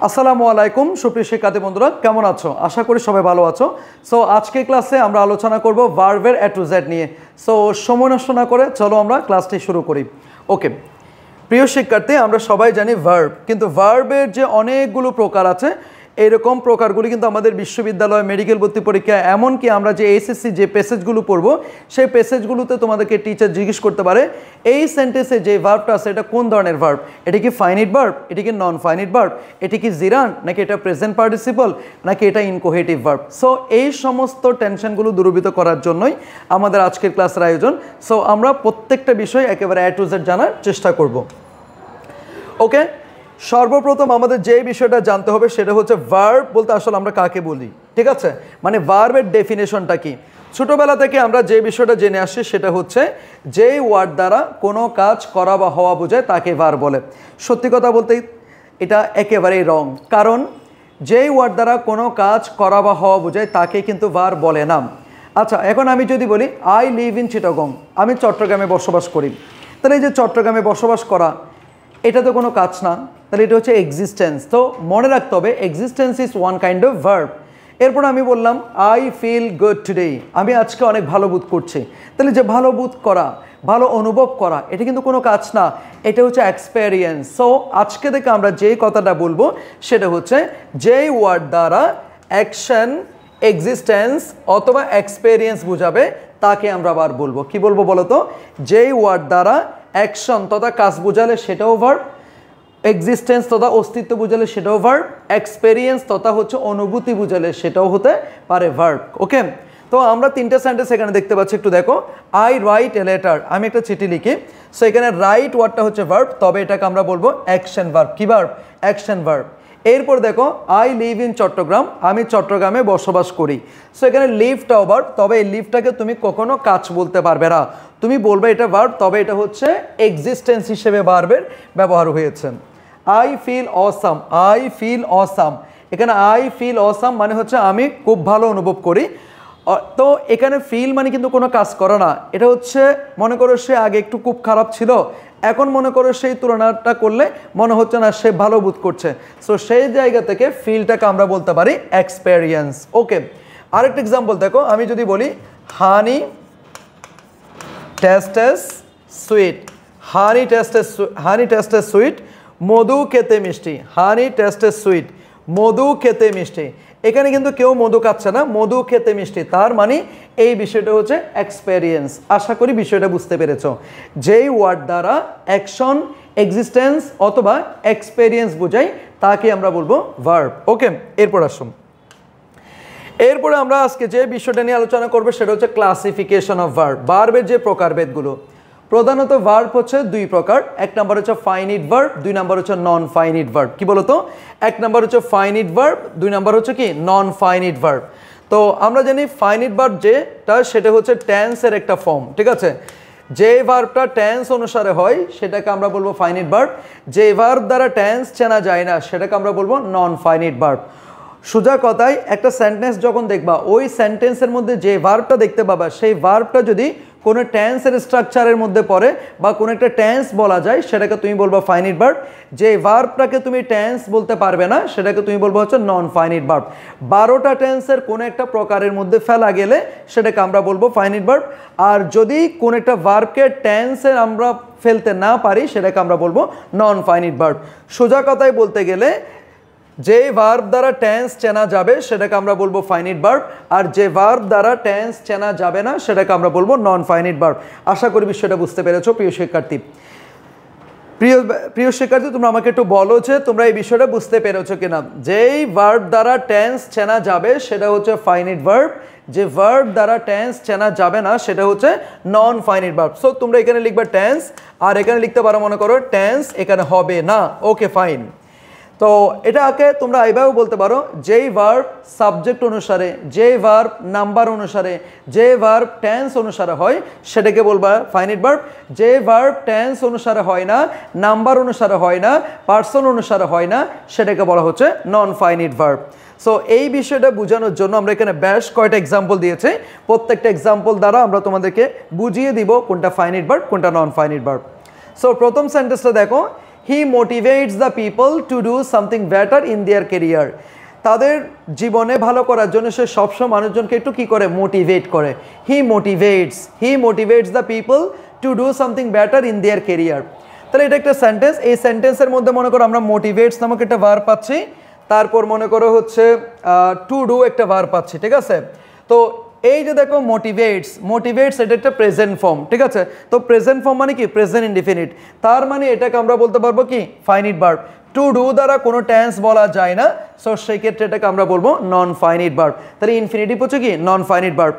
আসসালামু আলাইকুম সুপ্রিয় শিক্ষার্থী বন্ধুরা, কেমন আছো? আশা করি সবাই ভালো আছো। সো আজকে ক্লাসে আমরা আলোচনা করব ভার্বের এ টু জেড নিয়ে। সো সময় নষ্ট না করে চলো আমরা ক্লাসটি শুরু করি। ওকে প্রিয় শিক্ষার্থী, আমরা সবাই জানি ভার্ব, কিন্তু ভার্বের যে অনেকগুলো প্রকার আছে, এইরকম প্রকারগুলি কিন্তু আমাদের বিশ্ববিদ্যালয়, মেডিকেল ভর্তি পরীক্ষা, এমনকি আমরা যে এসএসসি যে প্যাসেজগুলো পড়বো সেই প্যাসেজগুলোতে তোমাদেরকে টিচার জিজ্ঞেস করতে পারে এই সেন্টেন্সে যে ভার্বটা আছে এটা কোন ধরনের ভার্ব, এটা কি ফাইনিট ভার্ব, এটা কি নন ফাইনিট ভার্ব, এটা কি জিরান, নাকি এটা প্রেজেন্ট পার্টিসিপল, নাকি এটা ইনকোহেটিভ ভার্ব। সো এই সমস্ত টেনশনগুলো দূরীভূত করার জন্যই আমাদের আজকের ক্লাসের আয়োজন। সো আমরা প্রত্যেকটা বিষয় একেবারে এ টু জেড জানার চেষ্টা করব। ওকে, সর্বপ্রথম আমাদের যে বিষয়টা জানতে হবে সেটা হচ্ছে ভার্ব বলতে আসলে আমরা কাকে বলি। ঠিক আছে, মানে ভার্বের ডেফিনেশনটা কি। ছোটোবেলা থেকে আমরা যে বিষয়টা জেনে আসছি সেটা হচ্ছে যেই ওয়ার্ড দ্বারা কোনো কাজ করা বা হওয়া বোঝায় তাকে ভার্ব বলে। সত্যি কথা বলতে এটা একেবারেই রং, কারণ যেই ওয়ার্ড দ্বারা কোনো কাজ করা বা হওয়া বোঝায় তাকে কিন্তু ভার্ব বলে না। আচ্ছা, এখন আমি যদি বলি আই লিভ ইন চিটাগং, আমি চট্টগ্রামে বসবাস করি, তাহলে এই যে চট্টগ্রামে বসবাস করা এটা তো কোনো কাজ না, তাহলে এটা হচ্ছে এক্সিস্টেন্স। তো মনে রাখতে হবে existence is one kind of verb. এরপর আমি বললাম আই ফিল গুড টুডে, আমি আজকে অনেক ভালো বোধ করছি, তাহলে যে ভালো বোধ করা, ভালো অনুভব করা, এটা কিন্তু কোনো কাজ না, এটা হচ্ছে এক্সপেরিয়েন্স। সো আজকে থেকে আমরা যেই কথাটা বলবো সেটা হচ্ছে যেই ওয়ার্ড দ্বারা অ্যাকশন, এক্সিস্টেন্স অথবা এক্সপেরিয়েন্স বোঝাবে তাকে আমরা আবার বলবো। কি বলবো বলো তো? যেই ওয়ার্ড দ্বারা অ্যাকশন তথা কাজ বোঝালে সেটাও ভার্ব, এক্সিস্টেন্স তথা অস্তিত্ব বোঝালে সেটাও ভার্ব, এক্সপেরিয়েন্স তথা হচ্ছে অনুভূতি বোঝালে সেটাও হতে পারে ভার্ব। ওকে, তো আমরা তিনটে সেন্টেন্স এখানে দেখতে পাচ্ছি, একটু দেখো। আই রাইট এ লেটার, আমি একটা চিঠি লিখি। সো এখানে রাইট ওয়ার্ডটা হচ্ছে ভার্ব, তবে এটাকে আমরা বলবো অ্যাকশন ভার্ব। কি ভার্ব? Action verb. এরপর দেখো আই লিভ ইন চট্টগ্রাম, আমি চট্টগ্রামে বসবাস করি। সো এখানে লিভটাও ভার্ব, তবে এই লিভটাকে তুমি কখনো কাজ বলতে পারবে না, তুমি বলবে এটা ভার্ব, তবে এটা হচ্ছে এক্সিস্টেন্স হিসেবে ভার্বের ব্যবহার হয়েছে। I feel awesome, I feel awesome, এখানে আই ফিল অসাম মানে হচ্ছে আমি খুব ভালো অনুভব করি। তো এখানে ফিল মানে কিন্তু কোনো কাজ করে না, এটা হচ্ছে মনে করো সে আগে একটু খুব খারাপ ছিল, এখন মনে করো সেই তুলনাটা করলে মনে হচ্ছে না সে ভালো বোধ করছে। সো সেই জায়গা থেকে ফিলটাকে আমরা বলতে পারি এক্সপেরিয়েন্স। ওকে, আরেকটা এক্সাম্পল দেখো, আমি যদি বলি হানি টেস্টেস সুইট, হানি টেস্টেস সুইট, মধু খেতে মিষ্টি, হানি টেস্টেস সুইট, মধু খেতে মিষ্টি। এখানে কিন্তু কেউ মধু খাচ্ছে না, মধু খেতে মিষ্টি, তার মানে এই বিষয়টা হচ্ছে এক্সপেরিয়েন্স। আশা করি বিষয়টা বুঝতে পেরেছো। যেই ওয়ার্ড দ্বারা অ্যাকশন, এক্সিস্টেন্স অথবা এক্সপেরিয়েন্স বোঝাই তাকে আমরা বলবো ভার্ব। ওকে, এরপর আসুন, এরপরে আমরা আজকে যে বিষয়টা নিয়ে আলোচনা করবো সেটা হচ্ছে ক্লাসিফিকেশন অফ ভার্ব। ভার্বের যে প্রকারভেদগুলো, প্রধানত ভার্ব হচ্ছে দুই প্রকার। এক নম্বর হচ্ছে ফাইনিট ভার্ব, দুই নম্বর হচ্ছে নন ফাইনিট ভার্ব। কি বলতো? এক নম্বর হচ্ছে ফাইনিট ভার্ব, দুই নম্বর হচ্ছে কি নন ফাইনিট ভার্ব। তো আমরা জানি ফাইনিট ভার্ব যেটা সেটা হচ্ছে টেন্সের একটা ফর্ম। ঠিক আছে, যে ভার্বটা টেন্স অনুসারে হয় সেটাকে আমরা বলবো ফাইনিট ভার্ব, যে ভার্ব দ্বারা টেন্স চেনা যায় না সেটাকে আমরা বলবো নন ফাইনিট ভার্ব। সোজা কথায় একটা সেন্টেন্স যখন দেখবা, ওই সেন্টেন্সের মধ্যে যে ভার্বটা দেখতে পাবা সেই ভার্বটা যদি কোনো টেন্সের স্ট্রাকচারের মধ্যে পড়ে বা কোনো একটা টেন্স বলা যায় সেটাকে তুমি বলবো ফাইনিট ভার্ব। যে ভার্বটাকে তুমি টেন্স বলতে পারবে না সেটাকে তুমি বলবো হচ্ছে নন ফাইনিট ভার্ব। 12টা টেন্সের কোনো একটা প্রকারের মধ্যে ফেলা গেলে সেটাকে আমরা বলবো ফাইনিট ভার্ব। আর যদি কোনো একটা ভার্বকে টেন্সের আমরা ফেলতে না পারি সেটাকে আমরা বলবো নন ফাইনিট ভার্ব। সোজা কথায় বলতে গেলে যে ভার্ব দ্বারা টেন্স চেনা যাবে সেটাকে আমরা বলবো ফাইনিট ভার্ব, আর যে ভার্ব দ্বারা টেন্স চেনা যাবে না সেটাকে আমরা বলবো নন ফাইনিট ভার্ব। আশা করি বিষয়টা বুঝতে পেরেছো প্রিয় শিক্ষার্থী। প্রিয় শিক্ষার্থী, তোমরা আমাকে একটু বলো যে তোমরা এই বিষয়টা বুঝতে পেরেছো কিনা। যেই ভার্ব দ্বারা টেন্স চেনা যাবে সেটা হচ্ছে ফাইনিট ভার্ব, যে ভার্ব দ্বারা টেন্স চেনা যাবে না সেটা হচ্ছে নন ফাইনিট ভার্ব। সো তোমরা এখানে লিখবে টেন্স, আর এখানে লিখতে পারো মনে করো টেন্স এখানে হবে না। ওকে, ফাইন। তো এটাকে তোমরা এইভাবেও বলতে পারো, যেই ভার্ব সাবজেক্ট অনুসারে, যেই ভার্ব নাম্বার অনুসারে, যে ভার্ব টেন্স অনুসারে হয় সেটাকে বলবা ফাইনিট ভার্ব। যে ভার্ব টেন্স অনুসারে হয় না, নাম্বার অনুসারে হয় না, পার্সন অনুসারে হয় না, সেটাকে বলা হচ্ছে নন ফাইনিট ভার্ব। সো এই বিষয়টা বোঝানোর জন্য আমরা এখানে বেশ কয়টা এক্সাম্পল দিয়েছি, প্রত্যেকটা এক্সাম্পল দ্বারা আমরা তোমাদেরকে বুঝিয়ে দিব কোনটা ফাইনিট ভার্ব কোনটা নন ফাইনিট ভার্ব। সো প্রথম সেন্টেন্সটা দেখো, he motivates the people to do something better in their career. তাদের জীবনে ভালো করার জন্য সে সবসময় মানুষজনকে একটু কী করে, মোটিভেট করে। He motivates the people to do something better in their career. তাহলে এটা একটা সেন্টেন্স। এই সেন্টেন্সের মধ্যে মনে করো আমরা মোটিভেটস নামক একটা ভার্ব পাচ্ছি, তারপর মনে করো হচ্ছে টু ডু একটা ভার্ব পাচ্ছি, ঠিক আছে। তো এই যে দেখো মোটিভেটস এটা একটা প্রেজেন্ট ফর্ম, ঠিক আছে। তো প্রেজেন্ট ফর্ম মানে কি, প্রেজেন্ট ইনডিফিনিট, তার মানে এটাকে আমরা বলতে পারবো কি, ফাইনিট ভার্ব। টু ডু দ্বারা কোনো টেন্স বলা যায় না, সো সেই ক্ষেত্রে এটাকে আমরা বলবো নন ফাইনিট ভার্ব। তাহলে ইনফিনিটিভ হচ্ছে কি, নন ফাইনিট ভার্ব।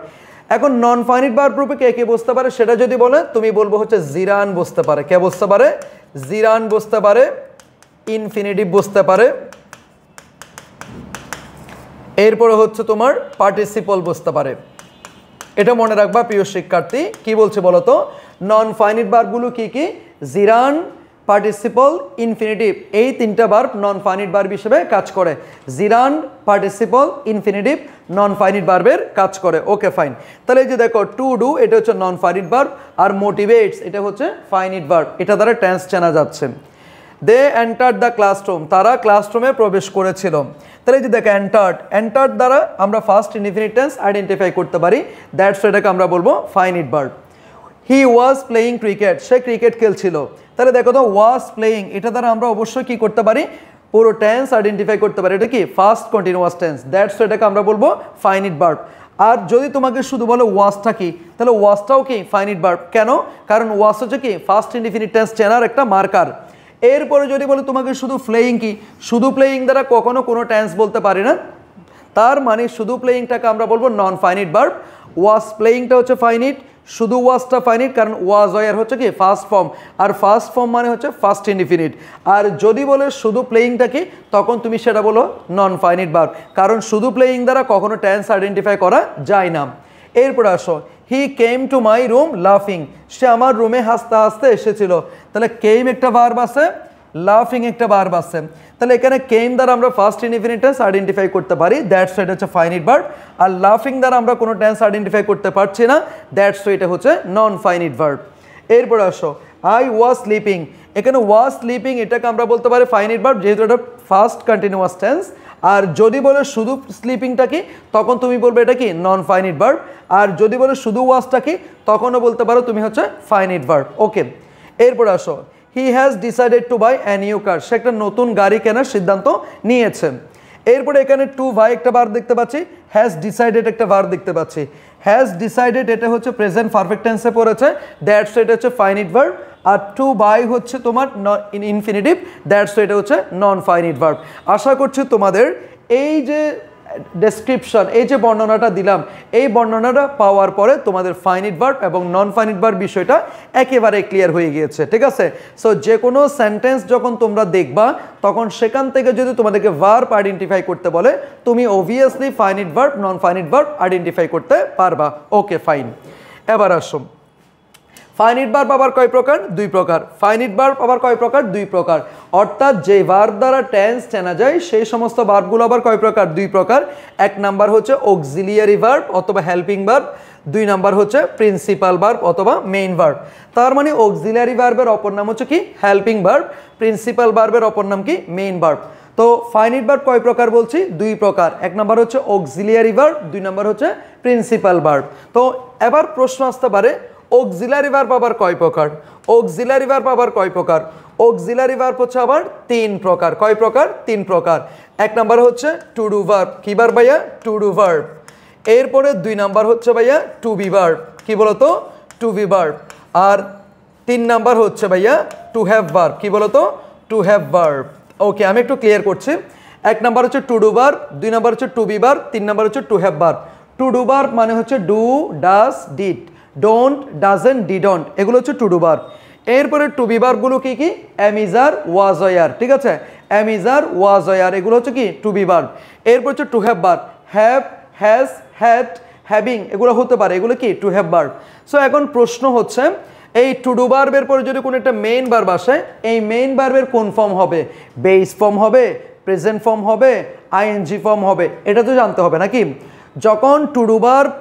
এখন নন ফাইনিট ভার্ব রূপে কে কে বসতে পারে সেটা যদি বলে, তুমি বলবো হচ্ছে জিরান বসতে পারে। কে বসতে পারে? জিরান বসতে পারে, ইনফিনিটিভ বসতে পারে, এরপরে হচ্ছে তোমার পার্টিসিপল বসতে পারে। এটা মনে রাখবা প্রিয় শিক্ষার্থী। কি বলছে বলো তো, নন ফাইনিট ভার্বগুলো কি কি? জিরান, পার্টিসিপল, ইনফিনিটিভ, এই তিনটা ভার্ব নন ফাইনিট ভার্ব হিসেবে কাজ করে। জিরান, পার্টিসিপল, ইনফিনিটিভ নন ফাইনিট ভার্বের কাজ করে। Okay fine. তাহলে এই যে দেখো টু ডু এটা হচ্ছে নন ফাইনিট ভার্ব, আর মোটিভেটস এটা হচ্ছে ফাইনিট ভার্ব। এটা দ্বারা টেন্স জানা যাচ্ছে। দে এন্টার্ড দ্য ক্লাসরুম, তারা ক্লাসরুমে প্রবেশ করেছিল। তাহলে এই যে দেখো এন্টার্ড দ্বারা আমরা ফার্স্ট ইনডিফিনিট টেন্স আইডেন্টিফাই করতে পারি, দ্যাটস এটাকে আমরা বলবো finite verb. He was playing cricket, say cricket খেলছিল। তাহলে দেখো তো ওয়াজ প্লেয়িং এটা দ্বারা আমরা অবশ্যই কি করতে পারি, পুরো টেন্স আইডেন্টিফাই করতে পারি। এটা কি ফার্স্ট কন্টিনিউয়াস টেন্স, দ্যাটস এটাকে আমরা বলবো ফাইনিট ভার্ব। আর যদি তোমাকে শুধু বলো ওয়াজটা কি, তাহলে ওয়াজটাও কি ফাইনিট ভার্ব। কেন? কারণ ওয়াজ হচ্ছে কি ফার্স্ট ইনডিফিনিট টেন্স চেনার একটা মার্কার। এরপরে যদি বলো তোমাকে শুধু প্লেয়িং কি, শুধু প্লেয়িং দ্বারা কখনো কোনো টেন্স বলতে পারি না, তার মানে শুধু প্লেয়িংটাকে আমরা বলবো নন ফাইনিট ভার্ব। ওয়াজ প্লেয়িংটা হচ্ছে ফাইনিট, শুধু ওয়াজটা ফাইনিট, কারণ ওয়াজ ওয়ার হচ্ছে কি ফার্স্ট ফর্ম, আর ফার্স্ট ফর্ম মানে হচ্ছে ফার্স্ট ইনডিফিনিট। আর যদি বলে শুধু প্লেয়িংটা কি, তখন তুমি সেটা বলো নন ফাইনিট ভার্ব, কারণ শুধু প্লেয়িং দ্বারা কখনো টেন্স আইডেন্টিফাই করা যায় না। এরপরে আসো, হি কেম টু মাই রুম লাফিং, সে আমার রুমে হাসতে হাসতে এসেছিল। তাহলে কেম একটা ভার্ব আছে, লাফিং একটা ভার্ব আছে। তাহলে এখানে কেম দ্বারা আমরা ফার্স্ট ইনডিফিনিট টেন্স আইডেন্টিফাই করতে পারি, দ্যাটস এটা হচ্ছে ফাইনিট ভার্ব। আর লাফিং দ্বারা আমরা কোনো টেন্স আইডেন্টিফাই করতে পারছি না, দ্যাটস এটা হচ্ছে নন ফাইনিট ভার্ব। এরপরে আসো, আই ওয়াজ স্লিপিং, এখানে ওয়াজ স্লিপিং এটাকে আমরা বলতে পারি ফাইনিট ভার্ব, যেহেতু এটা ফার্স্ট কন্টিনিউয়াস টেন্স। আর যদি বলে শুধু স্লিপিংটা কি, তখন তুমি বলবে এটা কি নন ফাইনিট ভার্ব। আর যদি বলে শুধু ওয়াজটা কি, তখনও বলতে পারো তুমি হচ্ছে ফাইনিট ভার্ব। ওকে, এরপরে আসো, he has decided to buy a new car, সে একটা নতুন গাড়ি কেনার সিদ্ধান্ত নিয়েছে। এরপরে এখানে টু বাই একটা ভার্ব দেখতে পাচ্ছি, হ্যাজ ডিসাইডেড একটা ভার্ব দেখতে পাচ্ছি। হ্যাজ ডিসাইডেড এটা হচ্ছে প্রেজেন্ট পারফেক্ট টেন্সে পড়েছে, দ্যাটস এটা হচ্ছে ফাইনিট ভার্ব। আর টু বাই হচ্ছে তোমার ইনফিনিটিভ, দ্যাটস এটা হচ্ছে নন ফাইনিট ভার্ব। আশা করছি তোমাদের এই যে ডেসক্রিপশন, এই যে বর্ণনাটা দিলাম, এই বর্ণনাটা পাওয়ার পরে তোমাদের ফাইনিট ভার্ব এবং নন ফাইনিট ভার্ব বিষয়টা একেবারে ক্লিয়ার হয়ে গিয়েছে, ঠিক আছে। সো যে কোনো সেন্টেন্স যখন তোমরা দেখবা, তখন সেখান থেকে যদি তোমাদেরকে ভার্ব আইডেন্টিফাই করতে বলে, তুমি অবভিয়াসলি ফাইনিট ভার্ব, নন ফাইনিট ভার্ব আইডেন্টিফাই করতে পারবা। Okay fine. এবার আসো, ফাইনিট ভার্ব আবার কয় প্রকার? দুই প্রকার। ফাইনিট ভার্ব আবার কয় প্রকার? দুই প্রকার। অর্থাৎ যে ভার্ব দ্বারা টেন্স চেনা যায় সেই সমস্ত ভার্বগুলো আবার কয় প্রকার? দুই প্রকার। এক নাম্বার হচ্ছে অক্সিলিয়ারি ভার্ব অথবা হেল্পিং ভার্ব, দুই নাম্বার হচ্ছে প্রিন্সিপাল ভার্ব অথবা মেইন ভার্ব। তার মানে অক্সিলিয়ারি ভার্বের অপর নাম হচ্ছে কি? Helping verb. প্রিন্সিপাল ভার্বের অপর নাম কি? Main verb. তো ফাইনিট ভার্ব কয় প্রকার বলছি? দুই প্রকার। এক নাম্বার হচ্ছে অক্সিলিয়ারি ভার্ব, দুই নাম্বার হচ্ছে প্রিন্সিপাল ভার্ব। তো এবার প্রশ্ন আসতে পারে, অক্সিলারি ভার্ব আবার কয় প্রকার? অক্সিলারি ভার্ব আবার কয় প্রকার? অক্সিলারি ভার্ব হচ্ছে আবার তিন প্রকার। কয় প্রকার? তিন প্রকার। এক নাম্বার হচ্ছে টু ডু ভার্ব। কি ভার্ব ভাইয়া? Two do verb. এরপরে দুই নাম্বার হচ্ছে ভাইয়া টু বি ভার্ব। কি বলতো? Two be verb. আর তিন নাম্বার হচ্ছে ভাইয়া টু হ্যাভ ভার্ব। কি বলতো? Two have verb. ওকে, আমি একটু ক্লিয়ার করছি। এক নাম্বার হচ্ছে টু ডু ভার্ব, দুই নাম্বার হচ্ছে টু বি ভার্ব, তিন নাম্বার হচ্ছে to have verb. To do verb মানে হচ্ছে do, does, did, don't, doesn't, didn't, এগুলো হচ্ছে টু ডু ভার্ব। এরপরে টু বি ভার্বগুলো কি কি? Am is are, was were, ঠিক আছে? Am is are, was were, এগুলো হচ্ছে কি? To be verb. এরপর হচ্ছে to have verb, have, has, had, having, এগুলো হতে পারে, এগুলো কি? Two have verb. সো এখন প্রশ্ন হচ্ছে, এই টু ডু ভার্বের পরে যদি কোনো একটা মেইন ভার্ব আসে, এই মেইন ভার্বের কোন ফর্ম হবে? বেস ফর্ম হবে, প্রেজেন্ট ফর্ম হবে, আইএনজি ফর্ম হবে, এটা তো জানতে হবে নাকি? যখন টু ডু ভার্ব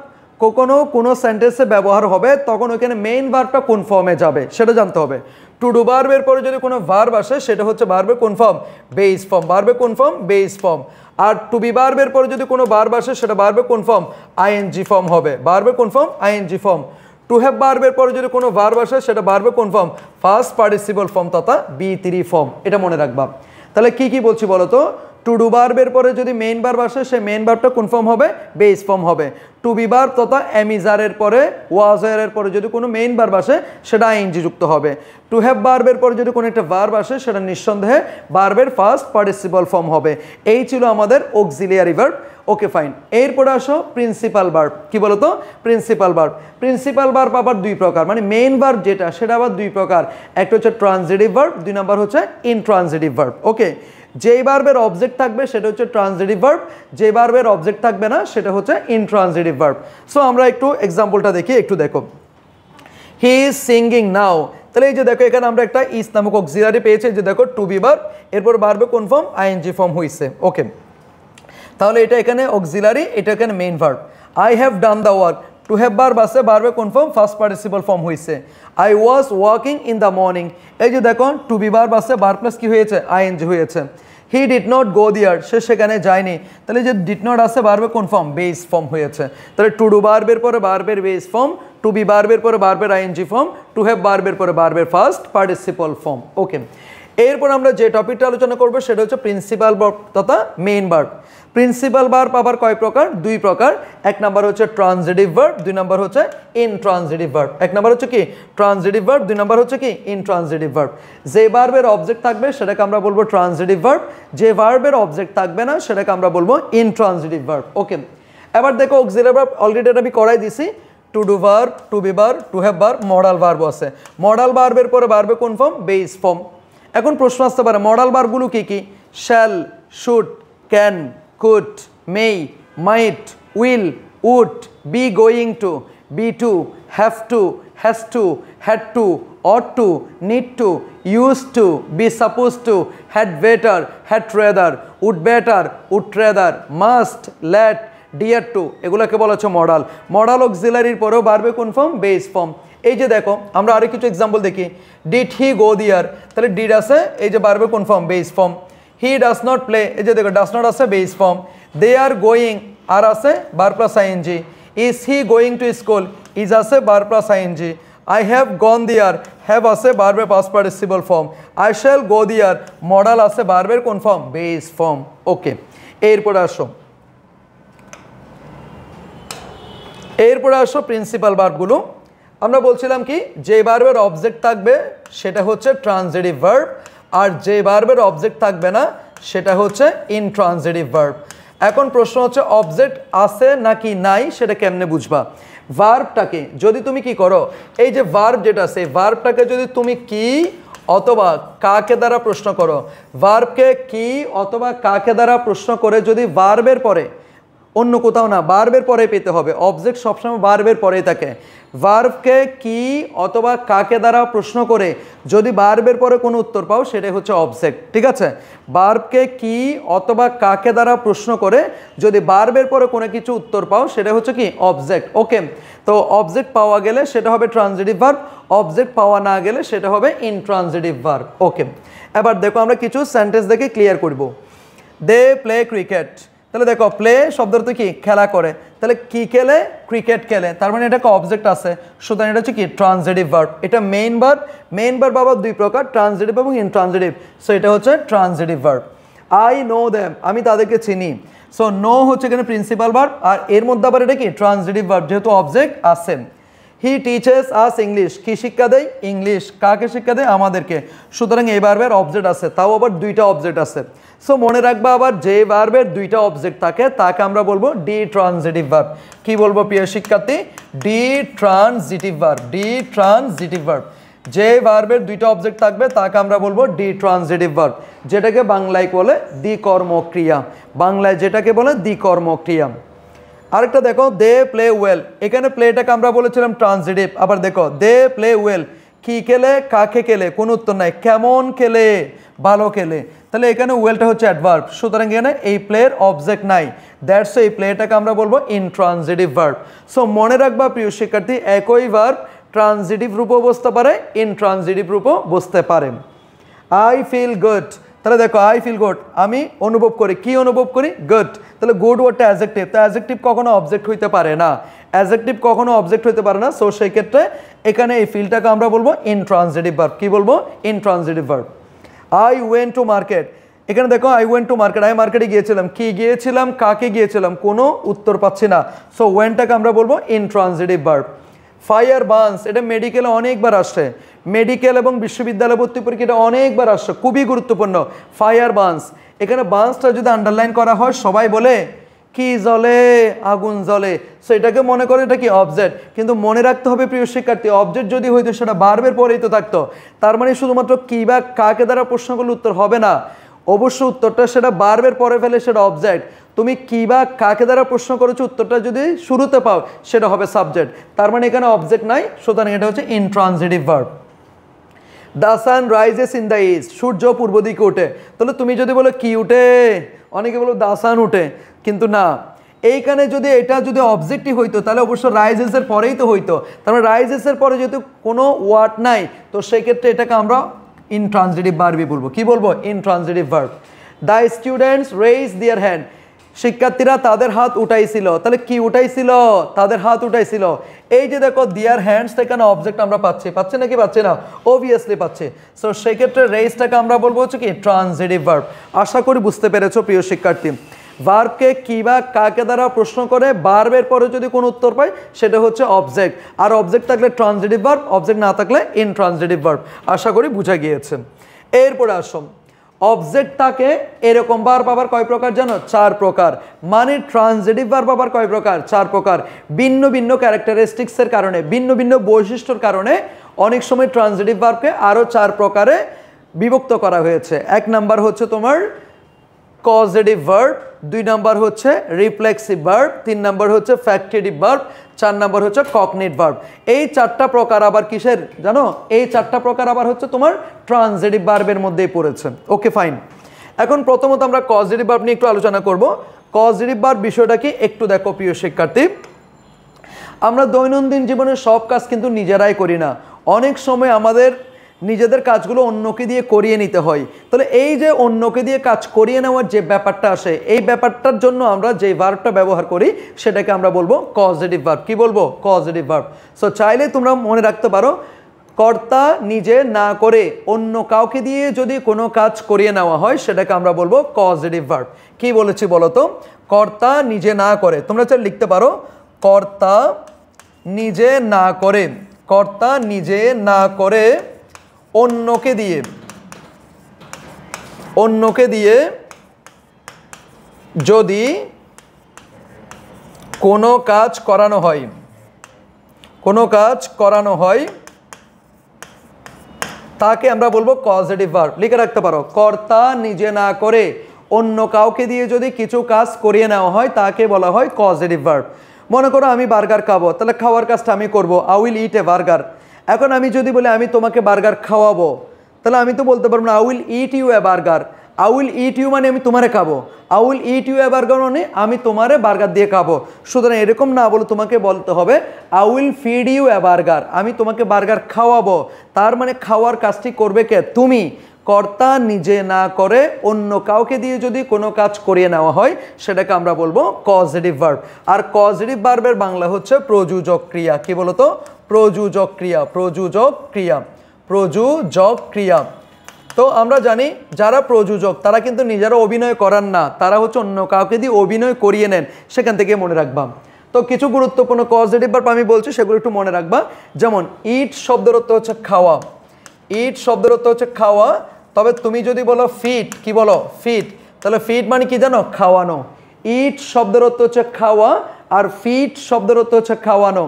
কখনো কোনো সেন্টেন্সে ব্যবহার হবে তখন ওইখানে মেইন ভার্বটা কোন ফর্মে যাবে সেটা জানতে হবে। টু ডু ভার্বের পরে যদি কোনো ভার্ব আসে সেটা হচ্ছে ভার্বের কোন ফর্ম, বেস ফর্ম। ভার্বের কোন ফর্ম, বেস ফর্ম। আর টু বি ভার্বের পরে যদি কোনো ভার্ব আসে সেটা ভার্বের কোন ফর্ম, আইএনজি ফর্ম হবে। ভার্বের কোন form, ING form. To have ভার্বের পরে যদি কোনো ভার্ব আসে সেটা ভার্বের কোন ফর্ম, ফার্স্ট পার্টিসিপল ফর্ম তথা বি3 ফর্ম। এটা মনে রাখবা। তাহলে কি কি বলছি বলো তো, টু ডু ভার্বের পরে যদি মেইন ভার্ব আসে সেই মেইন ভার্বটা কোন ফর্ম হবে, বেস ফর্ম হবে। টু বি ভার্ব তথা এমিজারের পরে ওয়াজারের পরে যদি কোনো মেইন ভার্ব আসে সেটা আইএনজি যুক্ত হবে। টু হ্যাভ ভার্বের পরে যদি কোনো একটা ভার্ব আসে সেটা নিঃসন্দেহে ভার্বের ফার্স্ট পার্টিসিপল ফর্ম হবে। এই ছিল আমাদের অক্সিলিয়ারি ভার্ব। Okay fine. এরপরে আসো প্রিন্সিপাল ভার্ব। কি বলো তো, প্রিন্সিপাল ভার্ব। প্রিন্সিপাল ভার্ব আবার দুই প্রকার, মানে মেইন ভার্ব যেটা সেটা আবার দুই প্রকার। একটা হচ্ছে ট্রানজিটিভ ভার্ব, দুই নাম্বার হচ্ছে ইনট্রানজিটিভ ভার্ব। ওকে, যেই ভার্বের অবজেক্ট থাকবে সেটা হচ্ছে ট্রানজিটিভ ভার্ব, যে ভার্বের অবজেক্ট থাকবে না সেটা হচ্ছে ইনট্রানজিটিভ ভার্ব। সো আমরা একটু এক্সাম্পলটা দেখি, একটু দেখো। হি ইজ সিঙ্গিং নাও। তাহলে এই যে দেখো এখানে আমরা একটা ইজ নামক অক্সিলারি পেয়েছি, যে দেখো টু বি ভার্ব, এরপর ভার্বে কোন ফর্ম, আইএনজি ফর্ম হইছে। ওকে, তাহলে এটা এখানে অক্সিলারি, এটা এখানে main verb. I have done the work, two have verb আছে, ভার্বে কোন ফর্ম, ফার্স্ট পার্টিসিপল ফর্ম হইছে। I was walking in the morning, এই যে দেখো টু বি ভার্ব আছে, ভার্ব প্লাস কি হয়েছে, আইএনজি হয়েছে। হি ডিড নট গো দিয়ার, সে সেখানে যায়নি। তাহলে যে ডিড নট আছে, ভার্বে কোন ফর্ম, বেস ফর্ম হয়েছে। তাহলে টু ডু ভার্বের পরে ভার্বের বেস ফর্ম, টু বি ভার্বের পরে ভার্বের আইএনজি ফর্ম, টু হ্যাভ ভার্বের পরে ভার্বের ফার্স্ট পার্টিসিপল ফর্ম। ওকে, এরপর আমরা যে টপিকটা আলোচনা করব সেটা হচ্ছে প্রিন্সিপাল ভার্ব তথা মেইন ভার্ব। প্রিন্সিপাল ভার্ব আবার কয় প্রকার, দুই প্রকার। এক নাম্বার হচ্ছে ট্রানজিটিভ ভার্ব, দুই নাম্বার হচ্ছে ইনট্রানজিটিভ ভার্ব। এক নাম্বার হচ্ছে কি ট্রানজিটিভ ভার্ব, দুই নাম্বার হচ্ছে কি ইনট্রানজিটিভ ভার্ব। যে ভার্বের অবজেক্ট থাকবে সেটাকে আমরা বলবো ট্রানজিটিভ ভার্ব, যে ভার্বের অবজেক্ট থাকবে না সেটাকে আমরা বলবো ইনট্রানজিটিভ ভার্ব। ওকে, এবার দেখো অক্সিলারি ভার্ব অলরেডি এটা আমি করাই দিছি। To do verb, to be verb, to have verb, modal verb আছে। মডাল ভার্বের পরে ভার্বে কোন ফর্ম, বেস ফর্ম। এখন প্রশ্ন আসতে পারে মডাল ভার্বগুলো কি কি, shall, should, can, could, may, might, will, would, be going to, be to, have to, has to, had to, ought to, need to, used to, be supposed to, had better, had rather, would better, would rather, must, let, dear to, এগুলোকে বলা হচ্ছে modal. Modal অক্সিলারির পরেও ভার্বে কোন form, base form. এই যে দেখো আমরা আরো কিছু এক্সাম্পল দেখি। ডিড হি গো দিয়ার, তাহলে ডিড আছে, এই যে ভার্বে কোন form, base form. He does not play, এই যে দেখো ডাজ নট আছে, base form. They are going, are আছে, verb plus ING. Is he going to school, is আছে, verb plus ING. I have gone there, have আছে ভার্বের past participle form. I shall go there, modal আছে, ভার্বের কোন form, base form. ওকে, এরপরে আসো principal ভার্বগুলো। আমরা বলছিলাম কি, যে ভার্বের অবজেক্ট থাকবে সেটা হচ্ছে ট্রানজিটিভ ভার্ব, আর যে ভার্বের অবজেক্ট থাকবে না সেটা হচ্ছে ইনট্রানজিটিভ ভার্ব। এখন প্রশ্ন হচ্ছে অবজেক্ট আছে নাকি নাই সেটা কেমনে বুঝবা। ভার্বটাকে যদি তুমি কি করো, এই যে ভার্ব যেটা আছে ভার্বটাকে যদি তুমি কি অথবা কাকে দ্বারা প্রশ্ন করো, ভার্বকে কি অথবা কাকে দ্বারা প্রশ্ন করে যদি ভার্বের পরে, অন্য কোথাও না, ভার্বের পরে পেতে হবে। অবজেক্ট সবসময় ভার্বের পরেই থাকে। ভার্বকে কি অথবা কাকে দ্বারা প্রশ্ন করে যদি ভার্বের পরে কোনো উত্তর পাও সেটাই হচ্ছে অবজেক্ট। ঠিক আছে, ভার্বকে কি অথবা কাকে দ্বারা প্রশ্ন করে যদি ভার্বের পরে কোনো কিছু উত্তর পাও সেটা হচ্ছে কি অবজেক্ট। ওকে, তো অবজেক্ট পাওয়া গেলে সেটা হবে ট্রানজিটিভ ভার্ব, অবজেক্ট পাওয়া না গেলে সেটা হবে ইনট্রানজিটিভ ভার্ব। ওকে, এবার দেখো আমরা কিছু সেন্টেন্স দেখে ক্লিয়ার করব। দে প্লে ক্রিকেট, তাহলে দেখো প্লে শব্দের তো কি খেলা করে, তাহলে কি খেলে, ক্রিকেট খেলে, তার মানে এটা অবজেক্ট আছে, সুতরাং এটা হচ্ছে কি ট্রানজিটিভ ভার্ব। এটা মেইন ভার্ব, মেইন ভার্ব আবার দুই প্রকার, ট্রানজিটিভ এবং ইনট্রানজিটিভ। সো এটা হচ্ছে transitive verb. I know them, আমি তাদেরকে চিনি। সো নো হচ্ছে এখানে প্রিন্সিপাল ভার্ব, আর এর মধ্যে আবার এটা কি ট্রানজিটিভ ভার্ব যেহেতু অবজেক্ট আছে। হি টিচেস আস ইংলিশ, কি শিক্ষা দেয়, ইংলিশ। কাকে শিক্ষা দেয়, আমাদেরকে। সুতরাং এই ভার্বের অবজেক্ট আছে, তাও আবার দুইটা অবজেক্ট আছে। সো মনে রাখবা আবার যে ভার্বের দুইটা অবজেক্ট থাকে তাকে আমরা বলবো ডি ট্রানজিটিভ ভার্ব। কি বলবো প্রিয় শিক্ষার্থী, D transitive verb, D transitive verb. যে ভার্বের দুইটা অবজেক্ট থাকবে তাকে আমরা বলবো ডি ট্রানজিটিভ ভার্ব, যেটাকে বাংলায় বলে দ্বিকর্মক্রিয়া। বাংলায় যেটাকে বলে দ্বিকর্মক্রিয়া। আরেকটা দেখো, দে প্লে ওয়েল, এখানে প্লেটাকে আমরা বলেছিলাম ট্রানজিটিভ। আবার দেখো দে প্লে ওয়েল, কি খেলে, কাকে খেলে, কোনো উত্তর নাই। কেমন খেলে, ভালো খেলে। তাহলে এখানে ওয়েলটা হচ্ছে অ্যাডভার্ব, সুতরাং এখানে এই প্লেয়ের অবজেক্ট নাই, দ্যাটস এই প্লেটাকে আমরা বলবো ইনট্রানজিটিভ ভার্ব। সো মনে রাখবা প্রিয় শিক্ষার্থী, একই ভার্ব ট্রানজিটিভ রূপও বসতে পারে, ইনট্রানজিটিভ রূপও বসতে পারে। আই ফিল গুড, তাহলে দেখো আই ফিল গুড, আমি অনুভব করি, কি অনুভব করি? গুড। তাহলে গুড ওয়ার্ডটা অ্যাডজেক্টিভ, তো অ্যাডজেক্টিভ কখনো অবজেক্ট হইতে পারে না, অ্যাডজেক্টিভ কখনো অবজেক্ট হইতে পারে না। সো সেই ক্ষেত্রে এখানে এই ফিলটাকে আমরা বলবো ইনট্রানজিটিভ ভার্ব। কি বলবো? Intransitive verb. I went to market, এখানে দেখো আই ওয়েন্ট টু মার্কেট, আমি মার্কেটে গিয়েছিলাম, কি গিয়েছিলাম, কাকে গিয়েছিলাম, কোনো উত্তর পাচ্ছি না, সো ওয়েন্টটাকে আমরা বলবো ইনট্রানজিটিভ ভার্ব। ফায়ার বার্নস, এটা মেডিকেলে অনেকবার আসছে, মেডিকেল এবং বিশ্ববিদ্যালয় ভর্তি পরীক্ষা এটা অনেকবার আসছে, খুবই গুরুত্বপূর্ণ। ফায়ার বার্নস, এখানে বার্নসটা যদি আন্ডারলাইন করা হয় সবাই বলে কি জ্বলে, আগুন জ্বলে, সো এটাকে মনে করে এটা কি অবজেক্ট, কিন্তু মনে রাখতে হবে প্রিয় শিক্ষার্থী, অবজেক্ট যদি হইতো সেটা ভার্বের পরেই তো থাকতো, তার মানে শুধুমাত্র কি বা কাকে দ্বারা প্রশ্ন করলে উত্তর হবে না, অবশ্য উত্তরটা সেটা ভার্বের পরে ফেলে সেটা অবজেক্ট। তুমি কি বা কাকে দ্বারা প্রশ্ন করেছো, উত্তরটা যদি শুরুতে পাও সেটা হবে সাবজেক্ট, তার মানে এখানে অবজেক্ট নাই, সুতরাং এটা হচ্ছে intransitive verb. The sun rises in the east, সূর্য পূর্ব দিকে ওঠে, তাহলে তুমি যদি বলো কি উঠে, অনেকে বলো দ্য সান উঠে, কিন্তু না, এইখানে যদি এটা যদি অবজেক্টই হইতো তাহলে অবশ্য রাইজেসের পরেই তো হইতো, তার মানে রাইজেসের পরে যেহেতু কোনো ওয়ার্ড নাই, তো সেই ক্ষেত্রে এটাকে আমরা ইনট্রানজিটিভ ভার্বই বলবো। কি বলবো? Intransitive verb. The students raise their hand, শিক্ষার্থীরা তাদের হাত উঠাইছিল, তাহলে কি উঠাইছিল? তাদের হাত উঠাইছিল। এই যে দেখো দেয়ার হ্যান্ডস, এখানে অবজেক্ট আমরা পাচ্ছি নাকি পাচ্ছি না? অবভিয়াসলি পাচ্ছি। সো সেই ক্ষেত্রে রেইজটাকে আমরা বলবো হচ্ছে কি ট্রানজিটিভ ভার্ব। আশা করি বুঝতে পেরেছো প্রিয় শিক্ষার্থী। ভার্বকে কি বা কাকে দ্বারা প্রশ্ন করে ভার্বের পরে যদি কোনো উত্তর পাই সেটা হচ্ছে অবজেক্ট, আর অবজেক্ট থাকলে ট্রানজিটিভ ভার্ব, অবজেক্ট না থাকলে ইনট্রানজিটিভ ভার্ব। আশা করি বুঝা গিয়েছে। এরপরে আসো, অবজেক্ট থাকে এরকম ভার্ব আবার কয় প্রকার জানো? 4 প্রকার। মানে ট্রানজিটিভ ভার্ব আবার কয় প্রকার? 4 প্রকার। ভিন্ন ভিন্ন ক্যারেক্টারিস্টিক্সের কারণে, ভিন্ন ভিন্ন বৈশিষ্ট্যর কারণে অনেক সময় ট্রানজিটিভ ভার্বকে আরও 4 প্রকারে বিভক্ত করা হয়েছে। 1 নাম্বার হচ্ছে তোমার কজেটিভ ভার্ব, 2 নাম্বার হচ্ছে রিফ্লেক্সিভ ভার্ব, 3 নাম্বার হচ্ছে ফ্যাক্টেটিভ ভার্ব, 4 নাম্বার হচ্ছে কগনিট ভার্ব। এই 4টা প্রকার আবার কিসের জানো? এই 4টা প্রকার আবার হচ্ছে তোমার ট্রানজিটিভ ভার্বের মধ্যেই পড়েছে। Okay fine. এখন প্রথমত আমরা কজেটিভ ভার্ব নিয়ে একটু আলোচনা করব। কজেটিভ ভার্ব বিষয়টা কি একটু দেখো প্রিয় শিক্ষার্থী। আমরা দৈনন্দিন জীবনে সব কাজ কিন্তু নিজেরাই করি না, অনেক সময় আমাদের নিজেদের কাজগুলো অন্যকে দিয়ে করিয়ে নিতে হয়। তাহলে এই যে অন্যকে দিয়ে কাজ করিয়ে নেওয়ার যে ব্যাপারটা আসে, এই ব্যাপারটার জন্য আমরা যে ভার্বটা ব্যবহার করি সেটাকে আমরা বলবো কজেটিভ ভার্ব। কি বলবো? Causative verb. সো চাইলে তোমরা মনে রাখতে পারো, কর্তা নিজে না করে অন্য কাউকে দিয়ে যদি কোনো কাজ করিয়ে নেওয়া হয় সেটাকে আমরা বলবো কজেটিভ ভার্ব। কি বলেছি বলো তো? কর্তা নিজে না করে, তোমরা চাইলে লিখতে পারো কর্তা নিজে না করে, কর্তা নিজে না করে অন্যকে দিয়ে যদি কোনো কাজ করানো হয়, তাকে আমরা বলবো কজেটিভ ভার্ব। লিখে রাখতে পারো, কর্তা নিজে না করে অন্য কাউকে দিয়ে যদি কিছু কাজ করিয়ে নেওয়া হয় তাকে বলা হয় কজেটিভ ভার্ব। মনে করো আমি বার্গার খাবো, তাহলে খাওয়ার কাজটা আমি করব, I will it A burger. এখন আমি যদি বলি আমি তোমাকে বার্গার খাওয়াবো, তাহলে আমি তো বলতে পারবো না I will eat you a burger. I will eat you মানে আমি তোমারে খাবো, I will eat you a burger মানে আমি তোমারে বার্গার দিয়ে খাবো। সুতরাং এরকম না বলে তোমাকে বলতে হবে I will feed you a burger, আমি তোমাকে বার্গার খাওয়াবো। তার মানে খাওয়ার কাজটি করবে কে? তুমি। কর্তা নিজে না করে অন্য কাউকে দিয়ে যদি কোনো কাজ করিয়ে নেওয়া হয় সেটাকে আমরা বলবো কজেটিভ ভার্ব। আর কজেটিভ ভার্বের বাংলা হচ্ছে প্রযোজক ক্রিয়া। কি বলতো? প্রযোজক ক্রিয়া, প্রযোজক ক্রিয়া, প্রযোজক ক্রিয়া। তো আমরা জানি যারা প্রযোজক তারা কিন্তু নিজেরা অভিনয় করান না, তারা হচ্ছে অন্য কাউকে দিয়ে অভিনয় করিয়ে নেন। সেখান থেকে মনে রাখবা। তো কিছু গুরুত্বপূর্ণ কজেটিভ ভার্ব আমি বলছি, সেগুলো একটু মনে রাখবা। যেমন ইট শব্দের অর্থ হচ্ছে খাওয়া, ইট শব্দের অর্থ হচ্ছে খাওয়া। তবে তুমি যদি বলো ফিট, কি বলো? ফিট, তাহলে ফিট মানে কি জানো? খাওয়ানো। ইট শব্দের অর্থ হচ্ছে খাওয়া, আর ফিট শব্দের অর্থ হচ্ছে খাওয়ানো।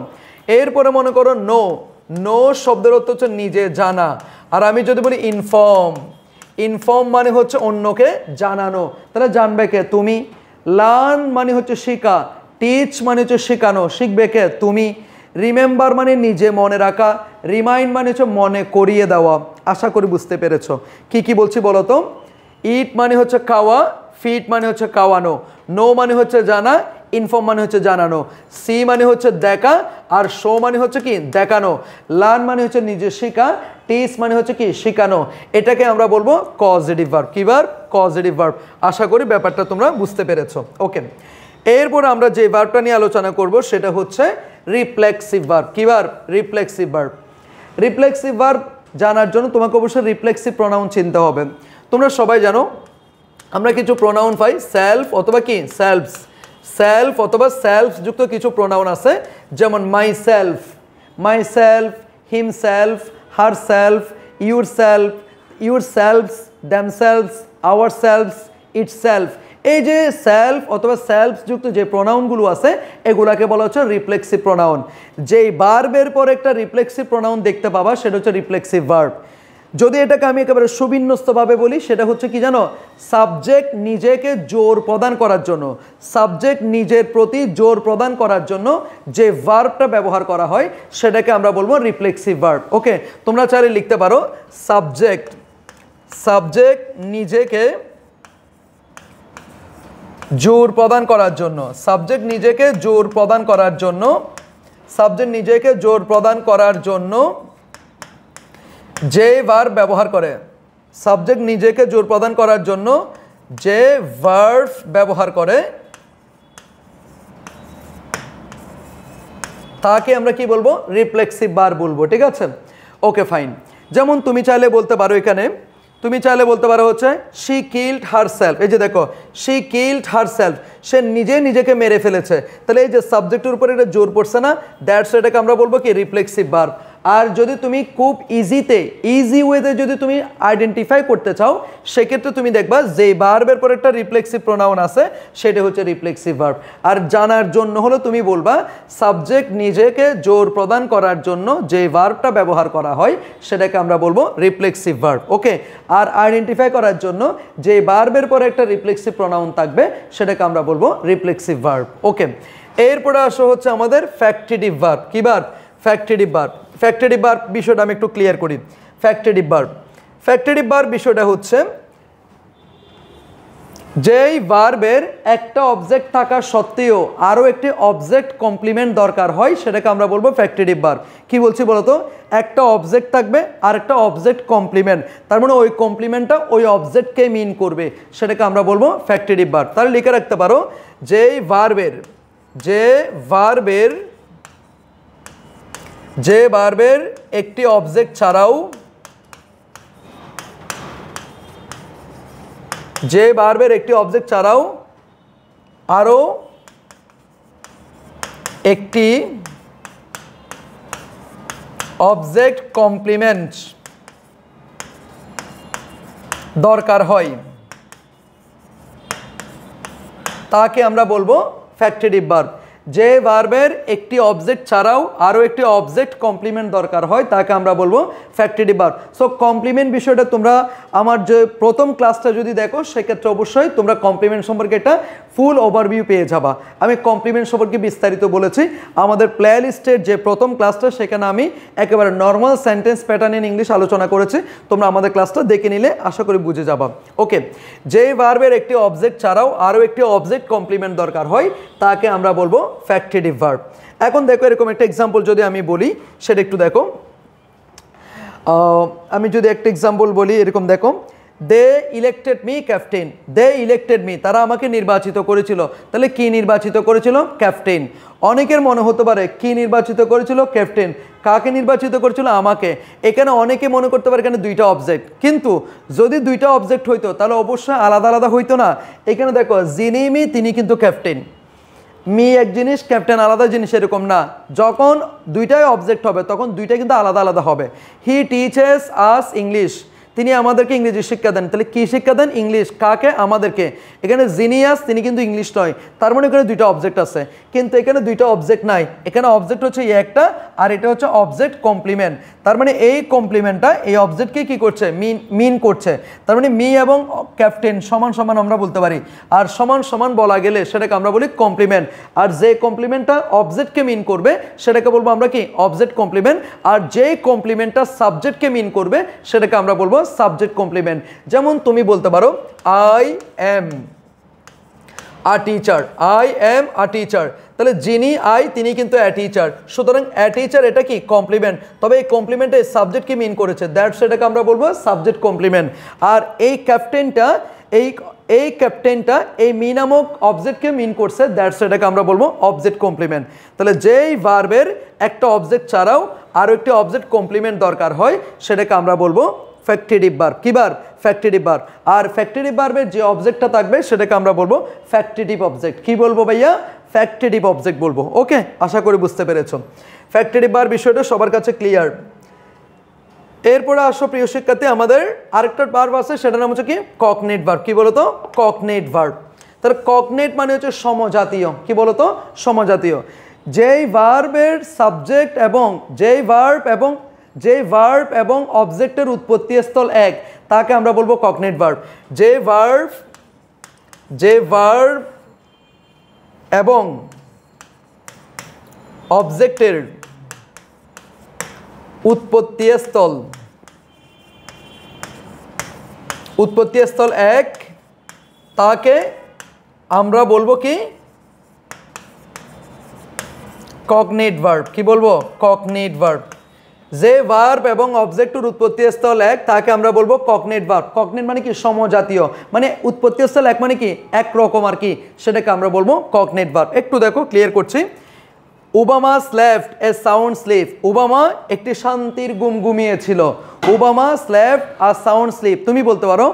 এরপরে মনে করো নো, নো শব্দের অর্থ হচ্ছে নিজে জানা। আর আমি যদি বলি ইনফর্ম, ইনফর্ম মানে হচ্ছে অন্যকে জানানো, তাহলে জানবে কে? তুমি। লার্ন মানে হচ্ছে শেখা, টিচ মানে হচ্ছে শেখানো, শিখবে কে? তুমি। রিমেম্বার মানে নিজে মনে রাখা, রিমাইন্ড মানে হচ্ছে মনে করিয়ে দেওয়া। আশা করি বুঝতে পেরেছো কি কি বলছি বলো তো। ইট মানে হচ্ছে খাওয়া, ফিট মানে হচ্ছে খাওয়ানো, নো মানে হচ্ছে জানা, ইনফর্ম মানে হচ্ছে জানানো, সি মানে হচ্ছে দেখা, আর শো মানে হচ্ছে কি দেখানো, লার্ন মানে হচ্ছে নিজে শেখা, টিচ মানে হচ্ছে কি শেখানো। এটাকে আমরা বলবো কজেটিভ ভার্ব। কি ভার্ব? Causative verb. আশা করি ব্যাপারটা তোমরা বুঝতে পেরেছো। ওকে, এরপর আমরা যে ভার্বটা নিয়ে আলোচনা করব সেটা হচ্ছে রিফ্লেক্সিভ ভার্ব। কি verb? Reflexive verb. Reflexive verb জানার জন্য তোমাকে অবশ্যই রিফ্লেক্সিভ প্রোনাউন চিনতে হবে। তোমরা সবাই জানো আমরা কিছু প্রোনাউন পাই সেলফ অথবা কি সেলফস, সেলফ অথবা সেলফ যুক্ত কিছু প্রোনাউন আছে, যেমন myself, myself, himself, herself, yourself, yourselves, themselves, ourselves, itself. এই যে সেলফ অথবা সেলফ যুক্ত যে প্রোনাউনগুলো আছে এগুলাকে বলা হচ্ছে রিফ্লেক্সিভ প্রোনাউন। যেই ভার্বের পর একটা রিফ্লেক্সিভ প্রোনাউন দেখতে পাবা সেটা হচ্ছে রিফ্লেক্সিভ ভার্ব। যদি এটাকে আমি একেবারে সুবিন্যস্তভাবে বলি সেটা হচ্ছে কি জানো, সাবজেক্ট নিজেকে জোর প্রদান করার জন্য, সাবজেক্ট নিজের প্রতি জোর প্রদান করার জন্য যে ভার্বটা ব্যবহার করা হয় সেটাকে আমরা বলবো রিফ্লেক্সিভ ভার্ব। ওকে, তোমরা চাইলে লিখতে পারো সাবজেক্ট, সাবজেক্ট নিজেকে জোর প্রদান করার জন্য, সাবজেক্ট নিজেকে জোর প্রদান করার জন্য, সাবজেক্ট নিজেকে জোর প্রদান করার জন্য যে ভার্ব ব্যবহার করে, সাবজেক্ট নিজেকে জোর প্রদান করার জন্য যে ভার্ব ব্যবহার করে তাকে আমরা কি বলবো? রিফ্লেক্সিভ ভার্ব বলবো। ঠিক আছে, ওকে ফাইন। যেমন তুমি চাইলে বলতে পারো এখানে, তুমি চাইলে বলতে পারো হচ্ছে শি কিল্ড হারসেলফ। এই যে দেখো শি কিল্ড হারসেলফ, সে নিজে নিজেকে মেরে ফেলেছে। তাহলে এই যে সাবজেক্টের উপরে এটা জোর পড়ছে না, দ্যাটস এটাকে আমরা বলবো কি রিফ্লেক্সিভ ভার্ব। আর যদি তুমি খুব ইজি ওয়েতে যদি তুমি আইডেন্টিফাই করতে চাও সেক্ষেত্রে তুমি দেখবা যে ভার্বের পর একটা রিফ্লেক্সিভ প্রোনাউন আছে সেটা হচ্ছে রিফ্লেক্সিভ ভার্ব। আর জানার জন্য হলো তুমি বলবা সাবজেক্ট নিজেকে জোর প্রদান করার জন্য যে ভার্বটা ব্যবহার করা হয় সেটাকে আমরা বলবো রিফ্লেক্সিভ ভার্ব। ওকে, আর আইডেন্টিফাই করার জন্য যে ভার্বের পরে একটা রিফ্লেক্সিভ প্রোনাউন থাকবে সেটাকে আমরা বলবো রিফ্লেক্সিভ ভার্ব। ওকে, এরপরে আসো হচ্ছে আমাদের ফ্যাক্টিটিভ ভার্ব। কি verb? Factitive verb. Factitive verb বিষয়টা আমি একটু ক্লিয়ার করি। ফ্যাক্টিটিভ ভার্ব, ফ্যাক্টিটিভ ভার্ব বিষয়টা হচ্ছে যেই ভার্বের একটা অবজেক্ট থাকা সত্ত্বেও আরও একটি অবজেক্ট কমপ্লিমেন্ট দরকার হয় সেটাকে আমরা বলবো ফ্যাক্টিটিভ ভার্ব। কি বলছি বলতো, একটা অবজেক্ট থাকবে আর একটা অবজেক্ট কমপ্লিমেন্ট, তার মানে ওই কমপ্লিমেন্টটা ওই অবজেক্টকে মিন করবে, সেটাকে আমরা বলবো ফ্যাক্টিটিভ ভার্ব। তাহলে লিখে রাখতে পারো যেই ভার্বের যে ভার্বের একটি অবজেক্ট ছাড়াও, যে ভার্বের একটি অবজেক্ট ছাড়াও আরও একটি অবজেক্ট কমপ্লিমেন্ট দরকার হয় তাকে আমরা বলবো ফ্যাক্টিটিভ ভার্ব। যে ভার্বের একটি অবজেক্ট ছাড়াও আরও একটি অবজেক্ট কমপ্লিমেন্ট দরকার হয় তাকে আমরা বলবো ফ্যাক্টিটিভ ভার্ব। সো কমপ্লিমেন্ট বিষয়টা তোমরা আমার যে প্রথম ক্লাসটা যদি দেখো সেক্ষেত্রে অবশ্যই তোমরা কমপ্লিমেন্ট সম্পর্কে একটা ফুল ওভারভিউ পেয়ে যাবা। আমি কমপ্লিমেন্ট সম্পর্কে বিস্তারিত বলেছি আমাদের প্লে লিস্টের যে প্রথম ক্লাসটা, সেখানে আমি একেবারে normal sentence pattern in English আলোচনা করেছি। তোমরা আমাদের ক্লাসটা দেখে নিলে আশা করি বুঝে যাবা। ওকে, যে ভার্বের একটি অবজেক্ট ছাড়াও আরও একটি অবজেক্ট কমপ্লিমেন্ট দরকার হয় তাকে আমরা বলবো ফ্যাক্টিটিভ ভার্ব। এখন দেখো এরকম একটা এক্সাম্পল যদি আমি বলি সেটা একটু দেখো। আমি যদি একটা এক্সাম্পল বলি এরকম দেখো, দে ইলেক্টেড মি ক্যাপ্টেন। দে ইলেক্টেড মি, তারা আমাকে নির্বাচিত করেছিল। তাহলে কি নির্বাচিত করেছিল? ক্যাপ্টেন। অনেকের মনে হতে পারে কি নির্বাচিত করেছিল? ক্যাপ্টেন। কাকে নির্বাচিত করেছিল? আমাকে। এখানে অনেকে মনে করতে পারে এখানে দুইটা অবজেক্ট, কিন্তু যদি দুইটা অবজেক্ট হইতো তাহলে অবশ্যই আলাদা আলাদা হইতো না। এখানে দেখো যিনি মি তিনি কিন্তু ক্যাপ্টেন, মি এক জিনিস, ক্যাপ্টেন আলাদা জিনিস, এরকম না। যখন দুইটাই অবজেক্ট হবে তখন দুইটা কিন্তু আলাদা আলাদা হবে। হি টিচেস আস ইংলিশ, তিনি আমাদেরকে ইংরেজি শিক্ষা দেন। তাহলে কি শিক্ষা দেন? ইংলিশ। কাকে? আমাদেরকে। এখানে জিনিয়াস তিনি কিন্তু ইংলিশ নয়, তার মানে এখানে দুইটা অবজেক্ট আছে, কিন্তু এখানে দুইটা অবজেক্ট নাই। এখানে অবজেক্ট হচ্ছে একটা আর এটা হচ্ছে অবজেক্ট কমপ্লিমেন্ট। তার মানে এই কমপ্লিমেন্টটা এই অবজেক্টকে কি করছে? মিন করছে। তার মানে মি এবং ক্যাপ্টেন সমান সমান আমরা বলতে পারি। আর সমান সমান বলা গেলে সেটাকে আমরা বলি কমপ্লিমেন্ট। আর যে কমপ্লিমেন্টটা অবজেক্টকে মিন করবে সেটাকে বলবো আমরা কি? Object complement. আর যে কমপ্লিমেন্টটা সাবজেক্টকে মিন করবে সেটাকে আমরা বলবো সাবজেক্ট কমপ্লিমেন্ট। যেমন তুমি বলতে পারো I am a teacher, I am a teacher, তাহলে যিনি আই তিনি কিন্তু অ্যা টিচার, সুতরাং অ্যা টিচার এটা কি কমপ্লিমেন্ট, তবে এই কমপ্লিমেন্টে সাবজেক্ট কি মিন করেছে, দ্যাটস এটাকে আমরা বলবো সাবজেক্ট কমপ্লিমেন্ট। আর এই ক্যাপ্টেনটা এই ক্যাপ্টেনটা এই মি নামক অবজেক্টকে মিন করছে, দ্যাটস এটাকে আমরা বলবো অবজেক্ট কমপ্লিমেন্ট। তাহলে যেই ভার্বের একটা অবজেক্ট ছাড়াও আরও একটি অবজেক্ট কমপ্লিমেন্ট দরকার হয় সেটাকে আমরা বলবো ফ্যাক্টিটিভ ভার্ব। কি ভার্ব? Factitive verb. আর ফ্যাক্টিটিভ ভার্বের যে অবজেক্টটা থাকবে সেটাকে আমরা বলবো ফ্যাক্টিটিভ অবজেক্ট। কি বলবো ভাইয়া? ফ্যাক্টিটিভ অবজেক্ট বলবো। ওকে, আশা করি বুঝতে পেরেছো ফ্যাক্টিটিভ ভার্ব বিষয়টা সবার কাছে ক্লিয়ার। এরপরে আসো প্রিয় শিক্ষার্থী, আমাদের আরেকটা ভার্ব আছে, সেটার নাম হচ্ছে কি কগনেট ভার্ব। কি বলতো? Cognate verb. তাহলে কগনেট মানে হচ্ছে সমজাতীয়। কি বলতো? সমজাতীয়। যেই ভার্বের সাবজেক্ট এবং যেই ভার্ব এবং অবজেক্টের উৎপত্তি স্থল এক, তাকে আমরা বলবো কগনেট ভার্ব। যে ভার্ব এবং অবজেক্টের উৎপত্তি স্থল এক, তাকে আমরা বলবো কি কগনেট ভার্ব। কি বলবো? Cognate verb. যে ভার্ব এবং অবজেক্টের উৎপত্তি স্থল এক, তাকে আমরা বলবো কগনেট ভার্ব। কগনেট মানে কি সমজাতীয়, মানে উৎপত্তি স্থল এক মানে কি একরকম আর কি, সেটাকে আমরা বলবো কগনেট ভার্ব। একটু দেখো, ক্লিয়ার করছি। Obama slept a sound sleep. Obama একটি শান্তির ঘুম ঘুমিয়েছিল। Obama slept a sound sleep. তুমি বলতে পারো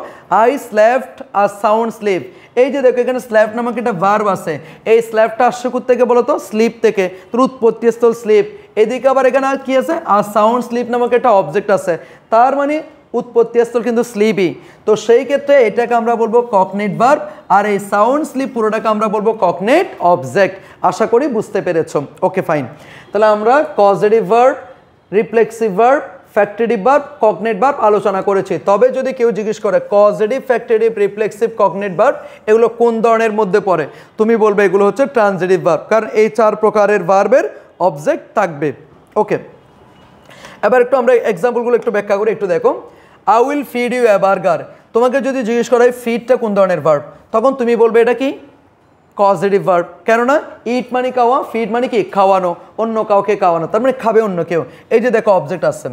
I slept a sound sleep. এই যে দেখো এখানে স্ল্যাপ নামক একটা ভার্ব আছে, এই স্ল্যাপটা আসছে কোথা থেকে বলো তো? স্লিপ থেকে। তোর উৎপত্তি স্থল স্লিপ। এদিকে আবার এখানে কি আছে? আর সাউন্ড স্লিপ নামক একটা অবজেক্ট আছে, তার মানে উৎপত্তি স্থল কিন্তু স্লিপই। তো সেই ক্ষেত্রে এটাকে আমরা বলবো কগনেট ভার্ব, আর এই সাউন্ড স্লিপ পুরোটাকে আমরা বলবো কগনেট অবজেক্ট। আশা করি বুঝতে পেরেছো। ওকে, ফাইন। তাহলে আমরা causative verb, reflexive verb, factitive verb, cognate verb আলোচনা করেছি। তবে যদি কেউ জিজ্ঞেস করে causative, factitive, reflexive, cognate verb এগুলো কোন ধরনের মধ্যে পড়ে, তুমি বলবে এগুলো হচ্ছে ট্রানজিটিভ ভার্ব, কারণ এই চার প্রকারের ভার্বের অবজেক্ট থাকবে। ওকে, এবার একটু আমরা এক্সাম্পলগুলো একটু ব্যাখ্যা করি। একটু দেখো, I will feed you a burger. তোমাকে যদি জিজ্ঞেস করা হয় ফিডটা কোন ধরনের ভার্ব, তখন তুমি বলবে এটা কি কজেটিভ ভার্ব। কেননা ইট মানে খাওয়া, ফিড মানে কি খাওয়ানো, অন্য কাউকে খাওয়ানো, তার মানে খাবে অন্য কেউ। এই যে দেখো অবজেক্ট আছে,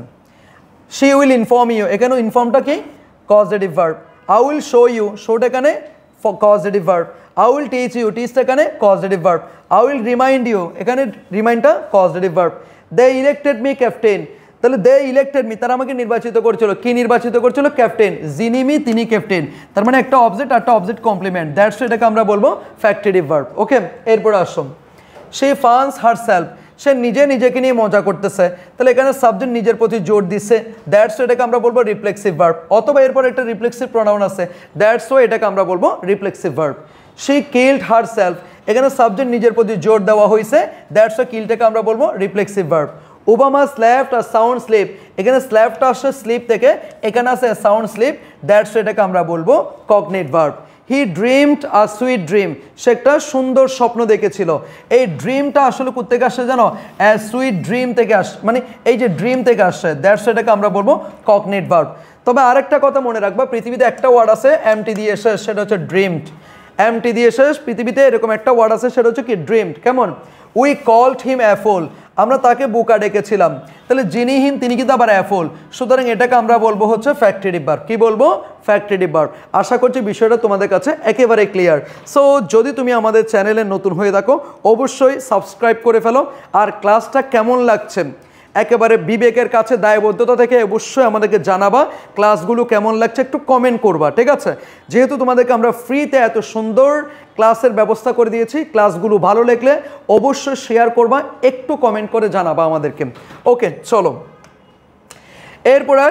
শি উইল ইনফর্ম ইউ, এখানেও ইনফর্মটা কি causative verb. I will show you, শোটা এখানে causative verb. I will teach you, টিচটা এখানে causative verb. I will remind you, এখানে রিমাইন্ডটা positive verb. They elected me captain, তাহলে দে ইলেক্টেড মি, তারা আমাকে নির্বাচিত করেছিল। কি নির্বাচিত করেছিল? ক্যাপ্টেন। যিনি মি তিনি ক্যাপ্টেন, তার মানে একটা অবজেক্ট আর একটা অবজেক্ট কমপ্লিমেন্ট, দ্যাটস এটাকে আমরা বলবো ফ্যাক্টিটিভ ভার্ব। ওকে, এরপরে আসো, সে ফান্স হারসেলফ, সে নিজেকে নিয়ে মজা করতেছে, তাহলে এখানে সাবজেক্ট নিজের প্রতি জোর দিচ্ছে, দ্যাটস এটাকে আমরা বলবো রিফ্লেক্সিভ ভার্ব। অথবা এরপর একটা রিফ্লেক্সিভ প্রোনাউন আছে, দ্যাটস ওয়াই এটাকে আমরা বলবো reflexive verb. She killed herself, এখানে সাবজেক্ট নিজের প্রতি জোর দেওয়া হয়েছে, দ্যাটস ওয়াই কিলটাকে আমরা বলবো রিফ্লেক্সিভ ভার্ব। ওবামা স্ল্যাপড আর সাউন্ড স্লিপ, এখানে স্ল্যাপটা আসছে স্লিপ থেকে, এখানে আছে সাউন্ড স্লিপ, দ্যাটস এটাকে আমরা বলবো cognate verb. He dreamed a sweet dream, সে একটা সুন্দর স্বপ্ন দেখেছিল। এই ড্রিমটা আসলে কোথেকে আসছে জানো? সুইট ড্রিম থেকে আসছে, মানে এই যে ড্রিম থেকে আসছে, দ্যাটস এটাকে আমরা বলবো কগনেট ভার্ব। তবে আরেকটা কথা মনে রাখবা, পৃথিবীতে একটা ওয়ার্ড আছে এমটি দিয়ে শেষ, সেটা হচ্ছে ড্রিমড। এমটি দিয়ে শেষ, পৃথিবীতে এরকম একটা ওয়ার্ড আছে, সেটা হচ্ছে কি ড্রিমড। কেমন? উই কল্ড হিম অ্যাফল, আমরা তাকে বোকা ডেকেছিলাম, তাহলে যিনি হিম তিনি কিন্তু আবার অ্যাফল, সুতরাং এটাকে আমরা বলবো হচ্ছে ফ্যাক্টিটিভ ভার্ব। কি বলবো? Factitive verb. আশা করছি বিষয়টা তোমাদের কাছে একেবারে ক্লিয়ার। সো যদি তুমি আমাদের চ্যানেলে নতুন হয়ে থাকো অবশ্যই সাবস্ক্রাইব করে ফেলো। আর ক্লাসটা কেমন লাগছে একেবারে বিবেকের কাছে দায়বদ্ধতা থেকে অবশ্যই আমাদেরকে জানাবা, ক্লাসগুলো কেমন লাগছে একটু কমেন্ট করবা, ঠিক আছে? যেহেতু তোমাদেরকে আমরা ফ্রিতে এত সুন্দর ক্লাসের ব্যবস্থা করে দিয়েছি, ক্লাসগুলো ভালো লাগলে অবশ্যই শেয়ার করবা, একটু কমেন্ট করে জানাবা আমাদেরকে। ওকে, চলো এরপরে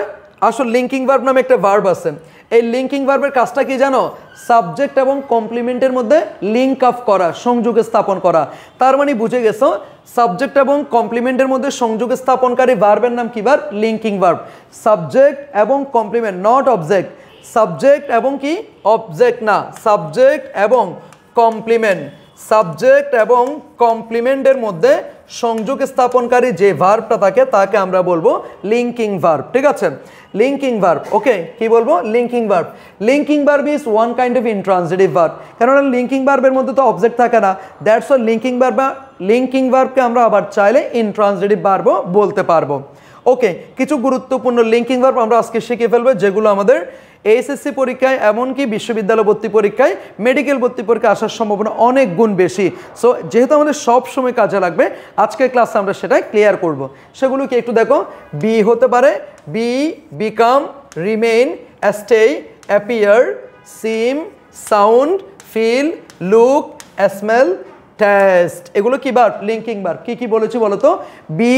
আসল লিঙ্কিং ভার্ব নামে একটা ভার্ব আছে। এই লিঙ্কিং ভার্বের কাজটা কি জানো? সাবজেক্ট এবং কমপ্লিমেন্টের মধ্যে লিঙ্ক আপ করা, সংযোগ স্থাপন করা। তার মানে বুঝে গেছো সাবজেক্ট এবং কমপ্লিমেন্টের মধ্যে সংযোগ স্থাপনকারী ভার্বের নাম কি ভার্ব? Linking verb. সাবজেক্ট এবং কমপ্লিমেন্ট, নট অবজেক্ট। সাবজেক্ট এবং কি? অবজেক্ট না, সাবজেক্ট এবং কমপ্লিমেন্ট। সাবজেক্ট এবং কমপ্লিমেন্টের মধ্যে সংযোগ স্থাপনকারী যে ভার্বটা থাকে তাকে আমরা বলবো লিঙ্কিং ভার্ব। ঠিক আছে, লিঙ্কিং ভার্ব। ওকে, কি বলবো? Linking verb. Linking verb is one kind of intransitive verb, কেননা লিঙ্কিং ভার্বের মধ্যে তো অবজেক্ট থাকে না, দ্যাটস ওয়াই লিঙ্কিং ভার্ব বা লিঙ্কিং ভার্বকে আমরা আবার চাইলে ইনট্রান্সিটিভ ভার্বও বলতে পারবো। ওকে, কিছু গুরুত্বপূর্ণ লিঙ্কিং ভার্ব আমরা আজকে শিখে ফেলবো, যেগুলো আমাদের এইচএসসি পরীক্ষায় এমনকি বিশ্ববিদ্যালয় ভর্তি পরীক্ষায়, মেডিকেল ভর্তি পরীক্ষায় আসার সম্ভাবনা অনেক গুণ বেশি। সো যেহেতু আমাদের সব সময় কাজে লাগবে, আজকের ক্লাসে আমরা সেটাই ক্লিয়ার করব। সেগুলো কি একটু দেখো। বি হতে পারে be, become, remain, stay, appear, seem, sound, feel, look, smell, taste. এগুলো কি ভার্ব? Linking verb. কি কি বলেছি বলো তো? Be,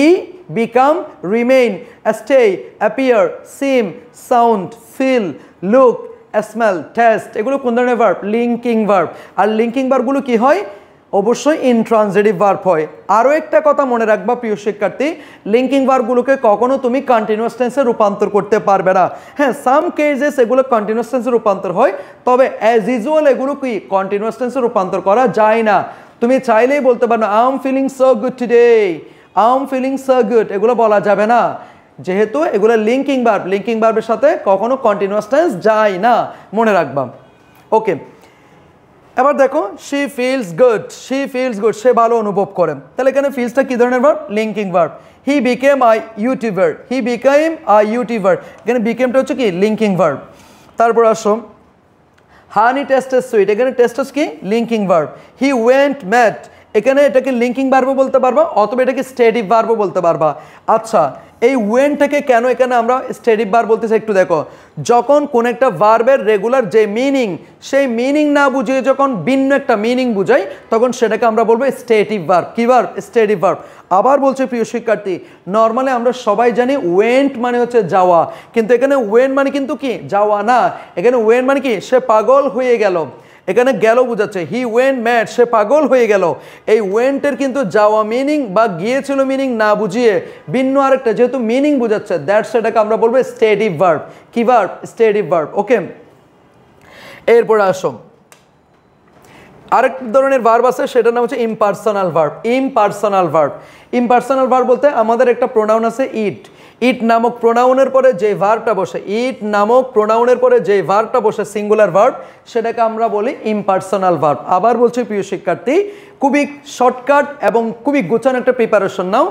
become, remain, stay, appear, seem, sound, feel, look, smell, taste. এগুলো কোন ধরনের ভার্ব? Linking verb. আর লিঙ্কিং ভার্বগুলো কি হয়? অবশ্যই ইনট্রান্সিটিভ ভার্ব হয়। আরও একটা কথা মনে রাখবা প্রিয় শিক্ষার্থী, লিঙ্কিং ভার্বগুলোকে কখনো তুমি কন্টিনিউয়াস টেন্সে রূপান্তর করতে পারবে না। হ্যাঁ, সাম কেসেস এগুলো কন্টিনিউয়াস টেন্সে রূপান্তর হয়, তবে অ্যাজ ইউজুয়াল এগুলো কি কন্টিনিউয়াস টেন্সে রূপান্তর করা যায় না। তুমি চাইলেই বলতে পারো I am feeling so good today, I am feeling so good, এগুলো বলা যাবে না, যেহেতু এগুলো লিঙ্কিং ভার্ব। লিঙ্কিং ভার্বের সাথে কখনো কন্টিনিউয়াস টেন্স যায় না, মনে রাখবা। ওকে, এবার দেখো, she feels good, she feels good, সে ভালো অনুভব করে। তাহলে এখানে ফিলসটা কি ধরনের verb? Linking verb. He became a YouTuber, he became a YouTuber, এখানে বিকেমটা হচ্ছে কি? Linking verb. তারপর আসো, হানি টেস্টেড সুইট, এখানে টেস্টেড কি? Linking verb. He went mad, এখানে এটাকে লিঙ্কিং ভার্বও বলতে পারবা অথবা এটাকে স্টেটিভ ভার্বও বলতে পারবা। আচ্ছা, এই ওয়েনটাকে কেন এখানে আমরা স্টেটিভ ভার্ব বলতেছি একটু দেখো। যখন কোন একটা ভার্বের রেগুলার যে মিনিং, সেই মিনিং না বুঝিয়ে যখন ভিন্ন একটা মিনিং বুঝাই, তখন সেটাকে আমরা বলবো স্টেটিভ ভার্ব। কি ভার্ব? Stative verb. আবার বলছে প্রিয় শিক্ষার্থী, নর্মালি আমরা সবাই জানি ওয়েন্ট মানে হচ্ছে যাওয়া, কিন্তু এখানে ওয়েন মানে কিন্তু কি? যাওয়া না। এখানে ওয়েন মানে কি? সে পাগল হয়ে গেল, এখানে গেল বুঝাচ্ছে। হি ওয়েন্ট ম্যাড, সে পাগল হয়ে গেল। এই ওয়েন্টের কিন্তু যাওয়া মিনিং বা গিয়েছিল মিনিং না বুঝিয়ে ভিন্ন আরেকটা যেহেতু মিনিং বুঝাচ্ছে, দ্যাটস সেটাকে আমরা বলবো স্টেটিভ ভার্ব। কি ভার্ব? Stative verb. ওকে, এরপরে আসো, আরেক ধরনের ভার্ব আছে, সেটার নাম হচ্ছে impersonal verb. Impersonal verb, impersonal verb বলতে আমাদের একটা প্রোনাউন আছে ইট। ইট নামক প্রোনাউনের পরে যে ভার্বটা বসে, ইট নামক প্রোনাউনের পরে যে ভার্বটা বসে সিঙ্গুলার ভার্ব, সেটাকে আমরা বলি ইমপার্সোনাল ভার্ব। আবার বলছি প্রিয় শিক্ষার্থী, খুবই শর্টকাট এবং খুবই গোছানো একটা প্রিপারেশন নাও।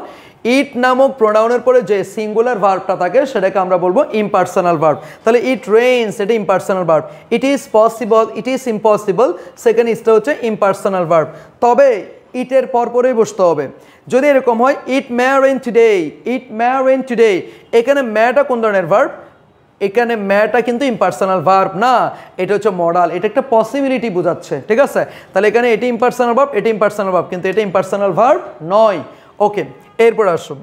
ইট নামক প্রোনাউনের পরে যে সিঙ্গুলার ভার্বটা থাকে সেটাকে আমরা বলবো ইমপার্সোনাল ভার্ব। তাহলে ইট রেইনস, এটা impersonal verb. It is possible, it is impossible, second ইজটা হচ্ছে ইমপার্সোনাল ভার্ব। তবে ইটের পরপরই বসতে হবে। যদি এরকম হয় ইট মে রেইন টুডে, ইট মে রেইন টুডে, এখানে মেটা কোন ধরনের ভার্ব? এখানে মেটা কিন্তু ইমপার্সোনাল ভার্ব না, এটা হচ্ছে মডাল, এটা একটা পসিবিলিটি বোঝাচ্ছে। ঠিক আছে, তাহলে এখানে এটি ইমপার্সোনাল ভার্ব, এটি ইমপার্সোনাল ভার্ব, কিন্তু এটা ইমপার্সোনাল ভার্ব নয়। ওকে, এরপর আসুন,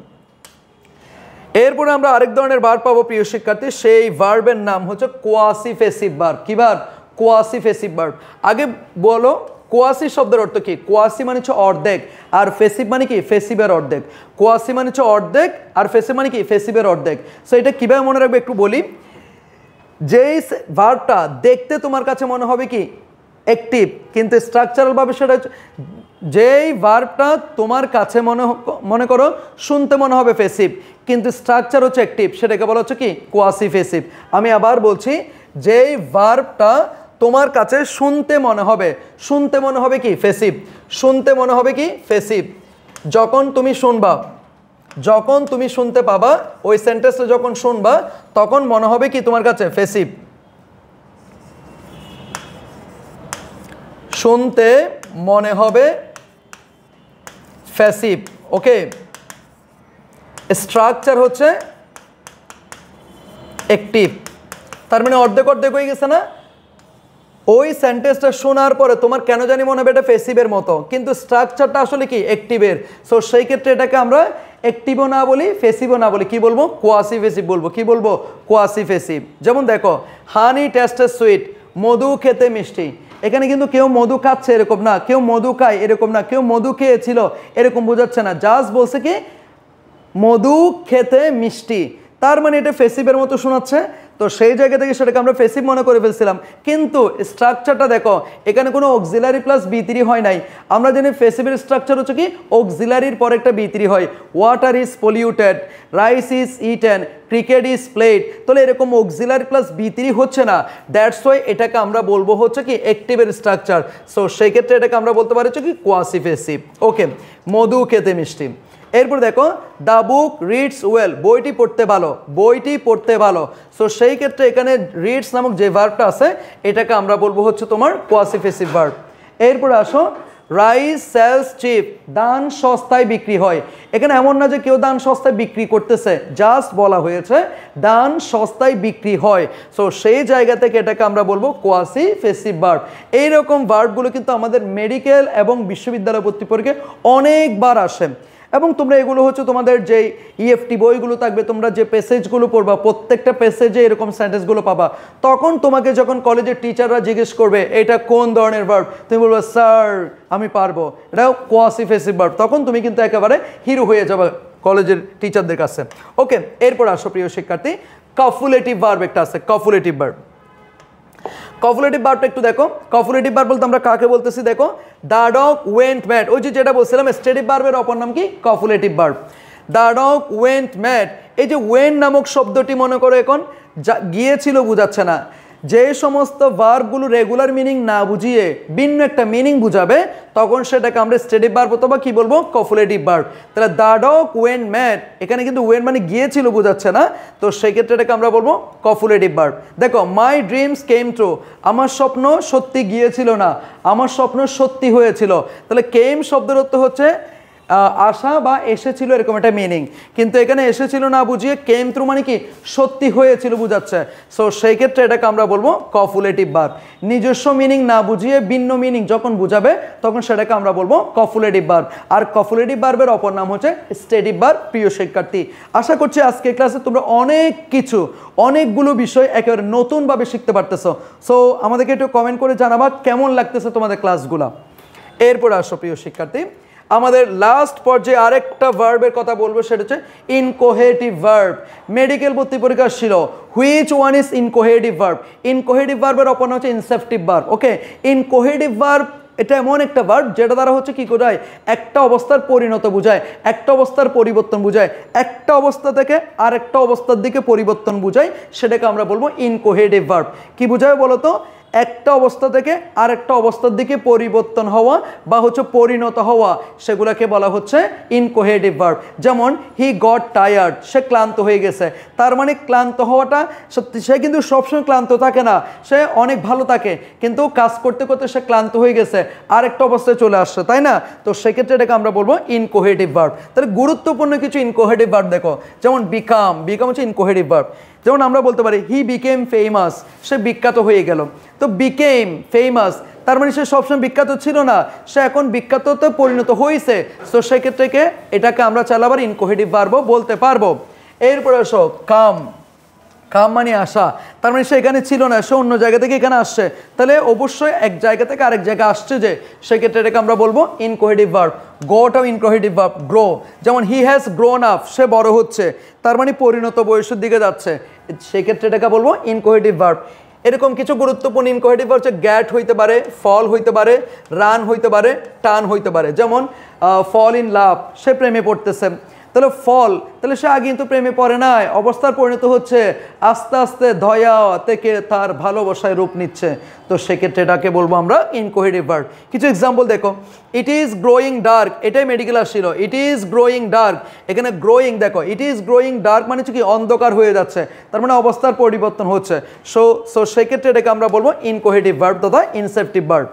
এরপরে আমরা আরেক ধরনের ভার্ব পাবো প্রিয় শিক্ষার্থী, সেই ভার্বের নাম হচ্ছে কোয়াসিফেসিভ ভার্ব। কি ভার্ব? কোয়াসিফেসিভ ভার্ব। আগে বলো, কোয়াসি শব্দের অর্থ কি? কোয়াসি মানে হচ্ছে অর্ধেক, আর ফেসিভ মানে কি? ফেসিভের অর্ধেক। কোয়াসি মানে হচ্ছে অর্ধেক, আর ফেসিভ মানে কি? ফেসিভের অর্ধেক। সো এটা কিভাবে মনে রাখবে একটু বলি। যেই ভার্বটা দেখতে তোমার কাছে মনে হবে কি? অ্যাক্টিভ, কিন্তু স্ট্রাকচারাল ভাবে সেটা, যেই ভার্বটা তোমার কাছে মনে করো শুনতে মনে হবে ফেসিভ, কিন্তু স্ট্রাকচার হচ্ছে অ্যাক্টিভ, সেটাকে বলা হচ্ছে কি? কোয়াসিফেসিভ। আমি আবার বলছি, যেই ভার্বটা তোমার কাছে শুনতে মনে হবে কি? ফেসিভ। শুনতে মনে হবে কি? ফেসিভ। যখন তুমি শুনবা, যখন তুমি শুনতে পাবা, ওই সেন্টেন্সটা যখন শুনবা, তখন মনে হবে কি তোমার কাছে? ফেসিভ। শুনতে মনে হবে ফ্যাসিভ। ওকে, স্ট্রাকচার হচ্ছে অ্যাক্টিভ। তার মানে অর্ধেক অর্ধেক হয়ে গেছে না? ওই সেন্টেন্সটা শোনার পরে তোমার কেন জানি মনে হবে এটা ফেসিভের মতো, কিন্তু স্ট্রাকচারটা আসলে কি? অ্যাক্টিভের। সো সেই ক্ষেত্রে এটাকে আমরা অ্যাক্টিভও না বলি, ফেসিভও না বলি, কি বলবো? কোয়াসিফেসিভ বলবো। কি বলবো? কোয়াসিফেসিভ। যেমন দেখো, হানি টেস্টেড সুইট, মধু খেতে মিষ্টি। এখানে কিন্তু কেউ মধু খাচ্ছে এরকম না, কেউ মধু খায় এরকম না, কেউ মধু খেয়েছিল এরকম বোঝাচ্ছে না, জাস্ট বলছে কি মধু খেতে মিষ্টি। তার মানে এটা ফেসিভের মতো শোনাচ্ছে। তো সেই জায়গা থেকে সেটাকে আমরা প্যাসিভ মনে করে ফেলছিলাম, কিন্তু স্ট্রাকচারটা দেখো এখানে কোনো অক্সিলারি প্লাস B3 হয় নাই। আমরা জানি প্যাসিভের স্ট্রাকচার হচ্ছে কি অক্সিলারির পর একটা B3 হয়। Water is polluted, rice is eaten, cricket is played. তাহলে এরকম অক্সিলারি প্লাস B3 হচ্ছে না, দ্যাটস ওয়াই এটাকে আমরা বলবো হচ্ছে কি অ্যাক্টিভের স্ট্রাকচার। সো সেই ক্ষেত্রে এটাকে আমরা বলতে পারি হচ্ছে কি কোয়াসি প্যাসিভ। ওকে, মধু খেতে মিষ্টি। এরপর দেখো দ্য বুক রিডস ওয়েল, বইটি পড়তে ভালো, বইটি পড়তে ভালো। সো সেই ক্ষেত্রে এখানে রিডস নামক যে ভার্বটা আছে এটাকে আমরা বলবো হচ্ছে তোমার কোয়াসি প্যাসিভ ভার্ব। এরপর আসো রাইস সেলস চিপ, ধান সস্তায় বিক্রি হয়। এখানে এমন না যে কেউ ধান সস্তায় বিক্রি করতেছে, জাস্ট বলা হয়েছে ধান সস্তায় বিক্রি হয়। সো সেই জায়গা থেকে এটাকে আমরা বলবো কোয়াসি প্যাসিভ ভার্ব। এইরকম ভার্বগুলো কিন্তু আমাদের মেডিকেল এবং বিশ্ববিদ্যালয় ভর্তি পরীক্ষায় অনেকবার আসে, এবং তোমরা এগুলো হচ্ছে তোমাদের যে ইএফটি বইগুলো থাকবে, তোমরা যে প্যাসেজগুলো পড়বা প্রত্যেকটা প্যাসেজে এরকম সেন্টেন্সগুলো পাবা। তখন তোমাকে যখন কলেজের টিচাররা জিজ্ঞেস করবে এটা কোন ধরনের ভার্ব, তুমি বলবে স্যার আমি পারবো, এটা কোয়াসি প্যাসিভ ভার্ব। তখন তুমি কিন্তু একেবারে হিরো হয়ে যাবে কলেজের টিচারদের কাছে। ওকে, এরপর আসো প্রিয় শিক্ষার্থী, কপুলেটিভ ভার্ব একটা আছে, কপুলেটিভ ভার্ব। কপুলেটিভ ভার্বটা একটু দেখো। কপুলেটিভ ভার্ব বলতে আমরা কাকে বলতেছি দেখো, দ্য ডগ ওয়েন্ট ম্যাড, ওই যে যেটা বলছিলাম স্টেটিভ ভার্বের অপর নাম কি copulative verb. The dog went mad, এই যে ওয়েন্ট নামক শব্দটি মনে করো এখন গিয়েছিল বোঝাচ্ছে না। যে সমস্ত ভার্বগুলো রেগুলার মিনিং না বুঝিয়ে ভিন্ন একটা মিনিং বুঝাবে তখন সেটাকে আমরা স্টেটিভ ভার্ব অথবা কি বলবো কপুলেটিভ ভার্ব। তাহলে দ্য ডগ ওয়েন্ট ম্যাড, এখানে কিন্তু ওয়েন্ট মানে গিয়েছিল বোঝাচ্ছে না, তো সেই ক্ষেত্রে এটাকে আমরা বলবো কপুলেটিভ ভার্ব। দেখো মাই ড্রিমস কেম ট্রু, আমার স্বপ্ন সত্যি গিয়েছিল না, আমার স্বপ্ন সত্যি হয়েছিল। তাহলে কেম শব্দের অর্থ হচ্ছে আসা বা এসেছিল এরকম একটা মিনিং, কিন্তু এখানে এসেছিল না বুঝিয়ে কেম থ্রু মানে কি সত্যি হয়েছিল বুঝাচ্ছে। সো সেই ক্ষেত্রে এটাকে আমরা বলবো কপুলেটিভ ভার্ব। নিজস্ব মিনিং না বুঝিয়ে ভিন্ন মিনিং যখন বুঝাবে তখন সেটাকে আমরা বলবো কপুলেটিভ ভার্ব। আর কপুলেটিভ ভার্বের অপর নাম হচ্ছে স্টেটিভ ভার্ব। প্রিয় শিক্ষার্থী, আশা করছি আজকের ক্লাসে তোমরা অনেকগুলো বিষয় একেবারে নতুনভাবে শিখতে পারতেছো। সো আমাদেরকে একটু কমেন্ট করে জানাবা কেমন লাগতেছে তোমাদের ক্লাসগুলো। এরপর আসো প্রিয় শিক্ষার্থী, আমাদের লাস্ট পর্যায়ে আরেকটা ভার্বের কথা বলবো, সেটা হচ্ছে ইনকোহেটিভ ভার্ব। মেডিকেল ভর্তি পরীক্ষা ছিল হুইচ ওয়ান ইজ ইনকোহেটিভ ভার্ব। ইনকোহেটিভ ভার্বের অপর নাম হচ্ছে ইনসেপটিভ ভার্ব। ওকে, ইনকোহেটিভ ভার্ব এটা এমন একটা ভার্ব যেটা দ্বারা হচ্ছে কি বোঝায়, একটা অবস্থার পরিণত বোঝায়, একটা অবস্থার পরিবর্তন বোঝায়, একটা অবস্থা থেকে আরেকটা অবস্থার দিকে পরিবর্তন বোঝায়, সেটাকে আমরা বলবো ইনকোহেটিভ ভার্ব। কি বোঝায় বলো তো, একটা অবস্থা থেকে আরেকটা অবস্থার দিকে পরিবর্তন হওয়া বা হচ্ছে পরিণত হওয়া, সেগুলোকে বলা হচ্ছে ইনকোহেটিভ ভার্ব। যেমন হি গট টায়ার্ড, সে ক্লান্ত হয়ে গেছে। তার মানে ক্লান্ত হওয়াটা সত্যি, সে কিন্তু সবসময় ক্লান্ত থাকে না, সে অনেক ভালো থাকে, কিন্তু কাজ করতে করতে সে ক্লান্ত হয়ে গেছে, আরেকটা অবস্থায় চলে আসছে, তাই না? তো সেক্ষেত্রে এটাকে আমরা বলবো ইনকোহেটিভ ভার্ব। তাহলে গুরুত্বপূর্ণ কিছু ইনকোহেটিভ ভার্ব দেখো, যেমন বিকাম, বিকাম হচ্ছে ইনকোহেটিভ ভার্ব। যেমন আমরা বলতে পারি হি বিকেম ফেমাস, সে বিখ্যাত হয়ে গেল। তো বিকেম ফেমাস তার মানে সে সবসময় বিখ্যাত ছিল না, সে এখন বিখ্যাততে পরিণত হয়েছে। তো সেক্ষেত্রে এটাকে আমরা চাইলে আবার ইনকোহেটিভ ভার্বও বলতে পারবো। এরপরে আসো কাম, কাম মানে আসা, তার মানে সে এখানে ছিল না, সে অন্য জায়গা থেকে এখানে আসছে, তাহলে অবশ্যই এক জায়গা থেকে আরেক জায়গায় আসছে যে, সেক্ষেত্রে এটাকে আমরা বলবো ইনকোহেটিভ ভার্ব। গোটাও ইনকোহেটিভ ভার্ব, গ্রো। যেমন হি হ্যাজ গ্রোন আপ, সে বড় হচ্ছে, তার মানে পরিণত বয়সের দিকে যাচ্ছে, সেক্ষেত্রে এটাকে বলবো ইনকোহেটিভ ভার্ব। এরকম কিছু গুরুত্বপূর্ণ ইনকোহেটিভ ভার্ব হচ্ছে গ্যাট হইতে পারে, ফল হইতে পারে, রান হইতে পারে, টান হইতে পারে। যেমন ফল ইন লাভ, সে প্রেমে পড়তেছে, তাহলে ফল, তাহলে সে আগে কিন্তু প্রেমে পড়ে নাই, অবস্থার পরিণত হচ্ছে, আস্তে আস্তে দয়া থেকে তার ভালোবাসায় রূপ নিচ্ছে। তো সেক্ষেত্রে এটাকে বলবো আমরা ইনকোহেটিভ ভার্ব। কিছু এক্সাম্পল দেখো, ইট ইজ গ্রোয়িং ডার্ক, এটাই মেডিকেল আসছিল, ইট ইজ গ্রোয়িং ডার্ক। এখানে গ্রোয়িং দেখো, ইট ইজ গ্রোয়িং ডার্ক মানে হচ্ছে কি অন্ধকার হয়ে যাচ্ছে, তার মানে অবস্থার পরিবর্তন হচ্ছে। সো সেক্ষেত্রে এটাকে আমরা বলবো ইনকোহেটিভ ভার্ব তথা inceptive verb.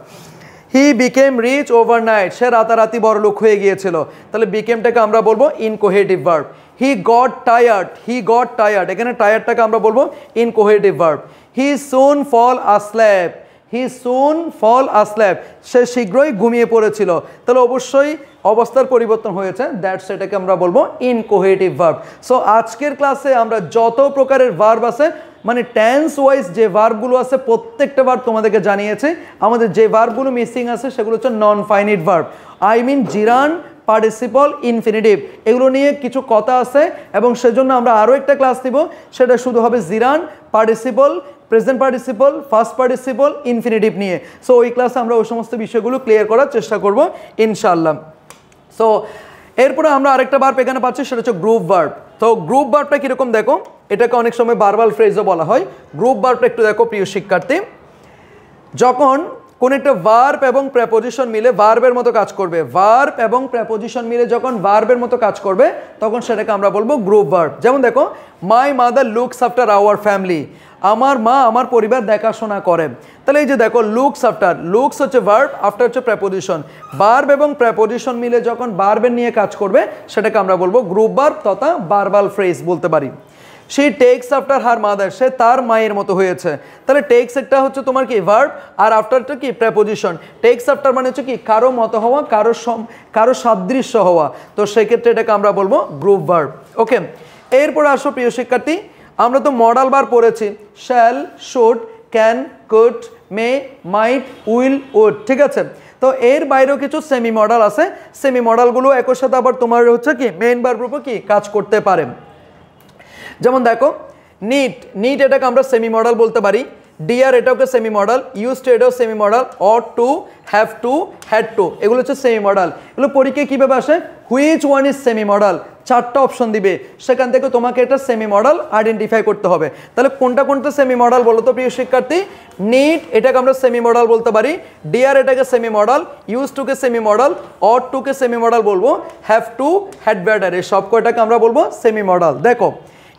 He became rich overnight, সে রাতারাতি বড়লোক হয়ে গিয়েছিল, তাহলে বিকেমটাকে আমরা বলবো inchoative verb. He got tired, he got tired, এখানে টায়ার্ডটাকে আমরা বলবো ইনকোহেটিভ ভার্ব। হি সুন ফল আসলেপ, হি সুন ফল আসলেপ, সে শীঘ্রই ঘুমিয়ে পড়েছিল, তাহলে অবশ্যই অবস্থার পরিবর্তন হয়েছে, দ্যাটস এটাকে আমরা বলবো ইনকোহেটিভ ভার্ব। সো আজকের ক্লাসে আমরা যত প্রকারের ভার্ব আছে, মানে টেন্স ওয়াইজ যে ভার্বগুলো আছে প্রত্যেকটা ভার্ব তোমাদেরকে জানিয়েছে। আমাদের যে ভার্বগুলো মিসিং আছে সেগুলো হচ্ছে non finite verb. I mean gerund participle infinitive, এগুলো নিয়ে কিছু কথা আছে এবং সেজন্য আমরা আরও একটা ক্লাস দিব, সেটা শুধু হবে gerund participle, present participle, first participle, infinitive নিয়ে। সো ওই ক্লাসে আমরা ওই সমস্ত বিষয়গুলো ক্লিয়ার করার চেষ্টা করব ইনশাআল্লাহ। সো এরপরে আমরা আরেকটা ভার্ব এখানে পাচ্ছি, সেটা হচ্ছে গ্রুপ ভার্ব। তো গ্রুপ ভার্বটা কীরকম দেখো, এটাকে অনেক সময় ভার্বাল ফ্রেজও বলা হয়। গ্রুপ ভার্বটা একটু দেখো প্রিয় শিক্ষার্থী, যখন কোন একটা ভার্ব এবং প্রেপোজিশন মিলে ভার্বের মতো কাজ করবে, ভার্ব এবং প্রেপোজিশন মিলে যখন ভার্বের মতো কাজ করবে তখন সেটাকে আমরা বলবো গ্রুপ ভার্ব। যেমন দেখো, my mother looks after our family, আমার মা আমার পরিবার দেখাশোনা করে। তাহলে এই যে দেখো, লুকস আফটার, লুকস হচ্ছে ভার্ব, আফটার হচ্ছে প্রেপোজিশন, ভার্ব এবং প্রেপোজিশন মিলে যখন ভার্বের নিয়ে কাজ করবে সেটাকে আমরা বলবো গ্রুপ ভার্ব তথা ভার্বাল ফ্রেজ বলতে পারি। She takes after her mother, সে তার মায়ের মতো হয়েছে। তাহলে টেকস একটা হচ্ছে তোমার কি ভার্ব, আর আফটারটা কি প্রেপোজিশন। টেকস আফটার মানে হচ্ছে কি কারো মতো হওয়া, কারো সাদৃশ্য হওয়া, তো সেক্ষেত্রে এটাকে আমরা বলবো গ্রুপ ভার্ব। ওকে, এরপরে আসো প্রিয় শিক্ষার্থী, আমরা তো মডাল ভার্ব পড়েছি, shall, should, can, could, may, might, will, would, ঠিক আছে। তো এর বাইরেও কিছু সেমি মডাল আছে, সেমি মডালগুলো একই সাথে আবার তোমার হচ্ছে কি মেইন ভার্বের উপর কি কাজ করতে পারে। যেমন দেখো, নিট, নিট এটাকে আমরা সেমি মডাল বলতে পারি, ডিয়ার এটাকে সেমি মডাল, ইউজ টু এটাও semi modal, ought to, have to, had to, এগুলো হচ্ছে সেমি মডাল। এগুলো পরীক্ষায় কীভাবে আসে, which one is semi modal, চারটা অপশন দিবে, সেখান থেকে তোমাকে এটা সেমি মডাল আইডেন্টিফাই করতে হবে। তাহলে কোনটা কোনটা সেমি মডাল বলো তো প্রিয় শিক্ষার্থী, নিট এটাকে আমরা সেমি মডাল বলতে পারি, ডিয়ার এটাকে সেমি মডাল, ইউজ টুকে সেমি মডাল, অট টুকে সেমি মডাল বলবো, হ্যাভ টু, হ্যাড বেটার, এই সব কয়টাকে আমরা বলবো সেমি মডাল। দেখো,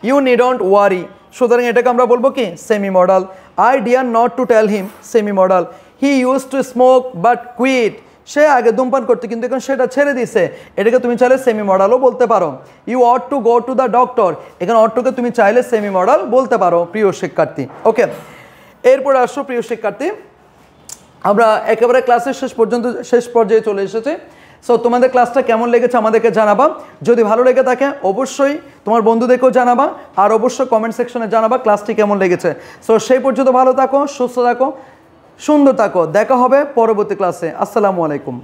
ইউ নিডন্ট ওয়ারি, সুতরাং এটাকে আমরা বলবো কি semi modal. I dare not to tell him, semi modal. He used to smoke but quit, সে আগে ধূমপান করতে কিন্তু এখন সেটা ছেড়ে দিছে, এটাকে তুমি চাইলে সেমি মডালও বলতে পারো। You ought to go to the doctor, এখানে অট টুকে তুমি চাইলে সেমি মডাল বলতে পারো প্রিয় শিক্ষার্থী। ওকে, এরপর আসো প্রিয় শিক্ষার্থী, আমরা একেবারে ক্লাসের শেষ পর্যায়ে চলে এসেছি। সো তোমাদের ক্লাসটা কেমন লেগেছে আমাদেরকে জানাবা, যদি ভালো লেগে থাকে অবশ্যই তোমার বন্ধুদেরকেও জানাবা, আর অবশ্যই কমেন্ট সেকশনে জানাবা ক্লাসটি কেমন লেগেছে। সো সেই পর্যন্ত ভালো থাকো, সুস্থ থাকো, সুন্দর থাকো, দেখা হবে পরবর্তী ক্লাসে। আসসালামু আলাইকুম।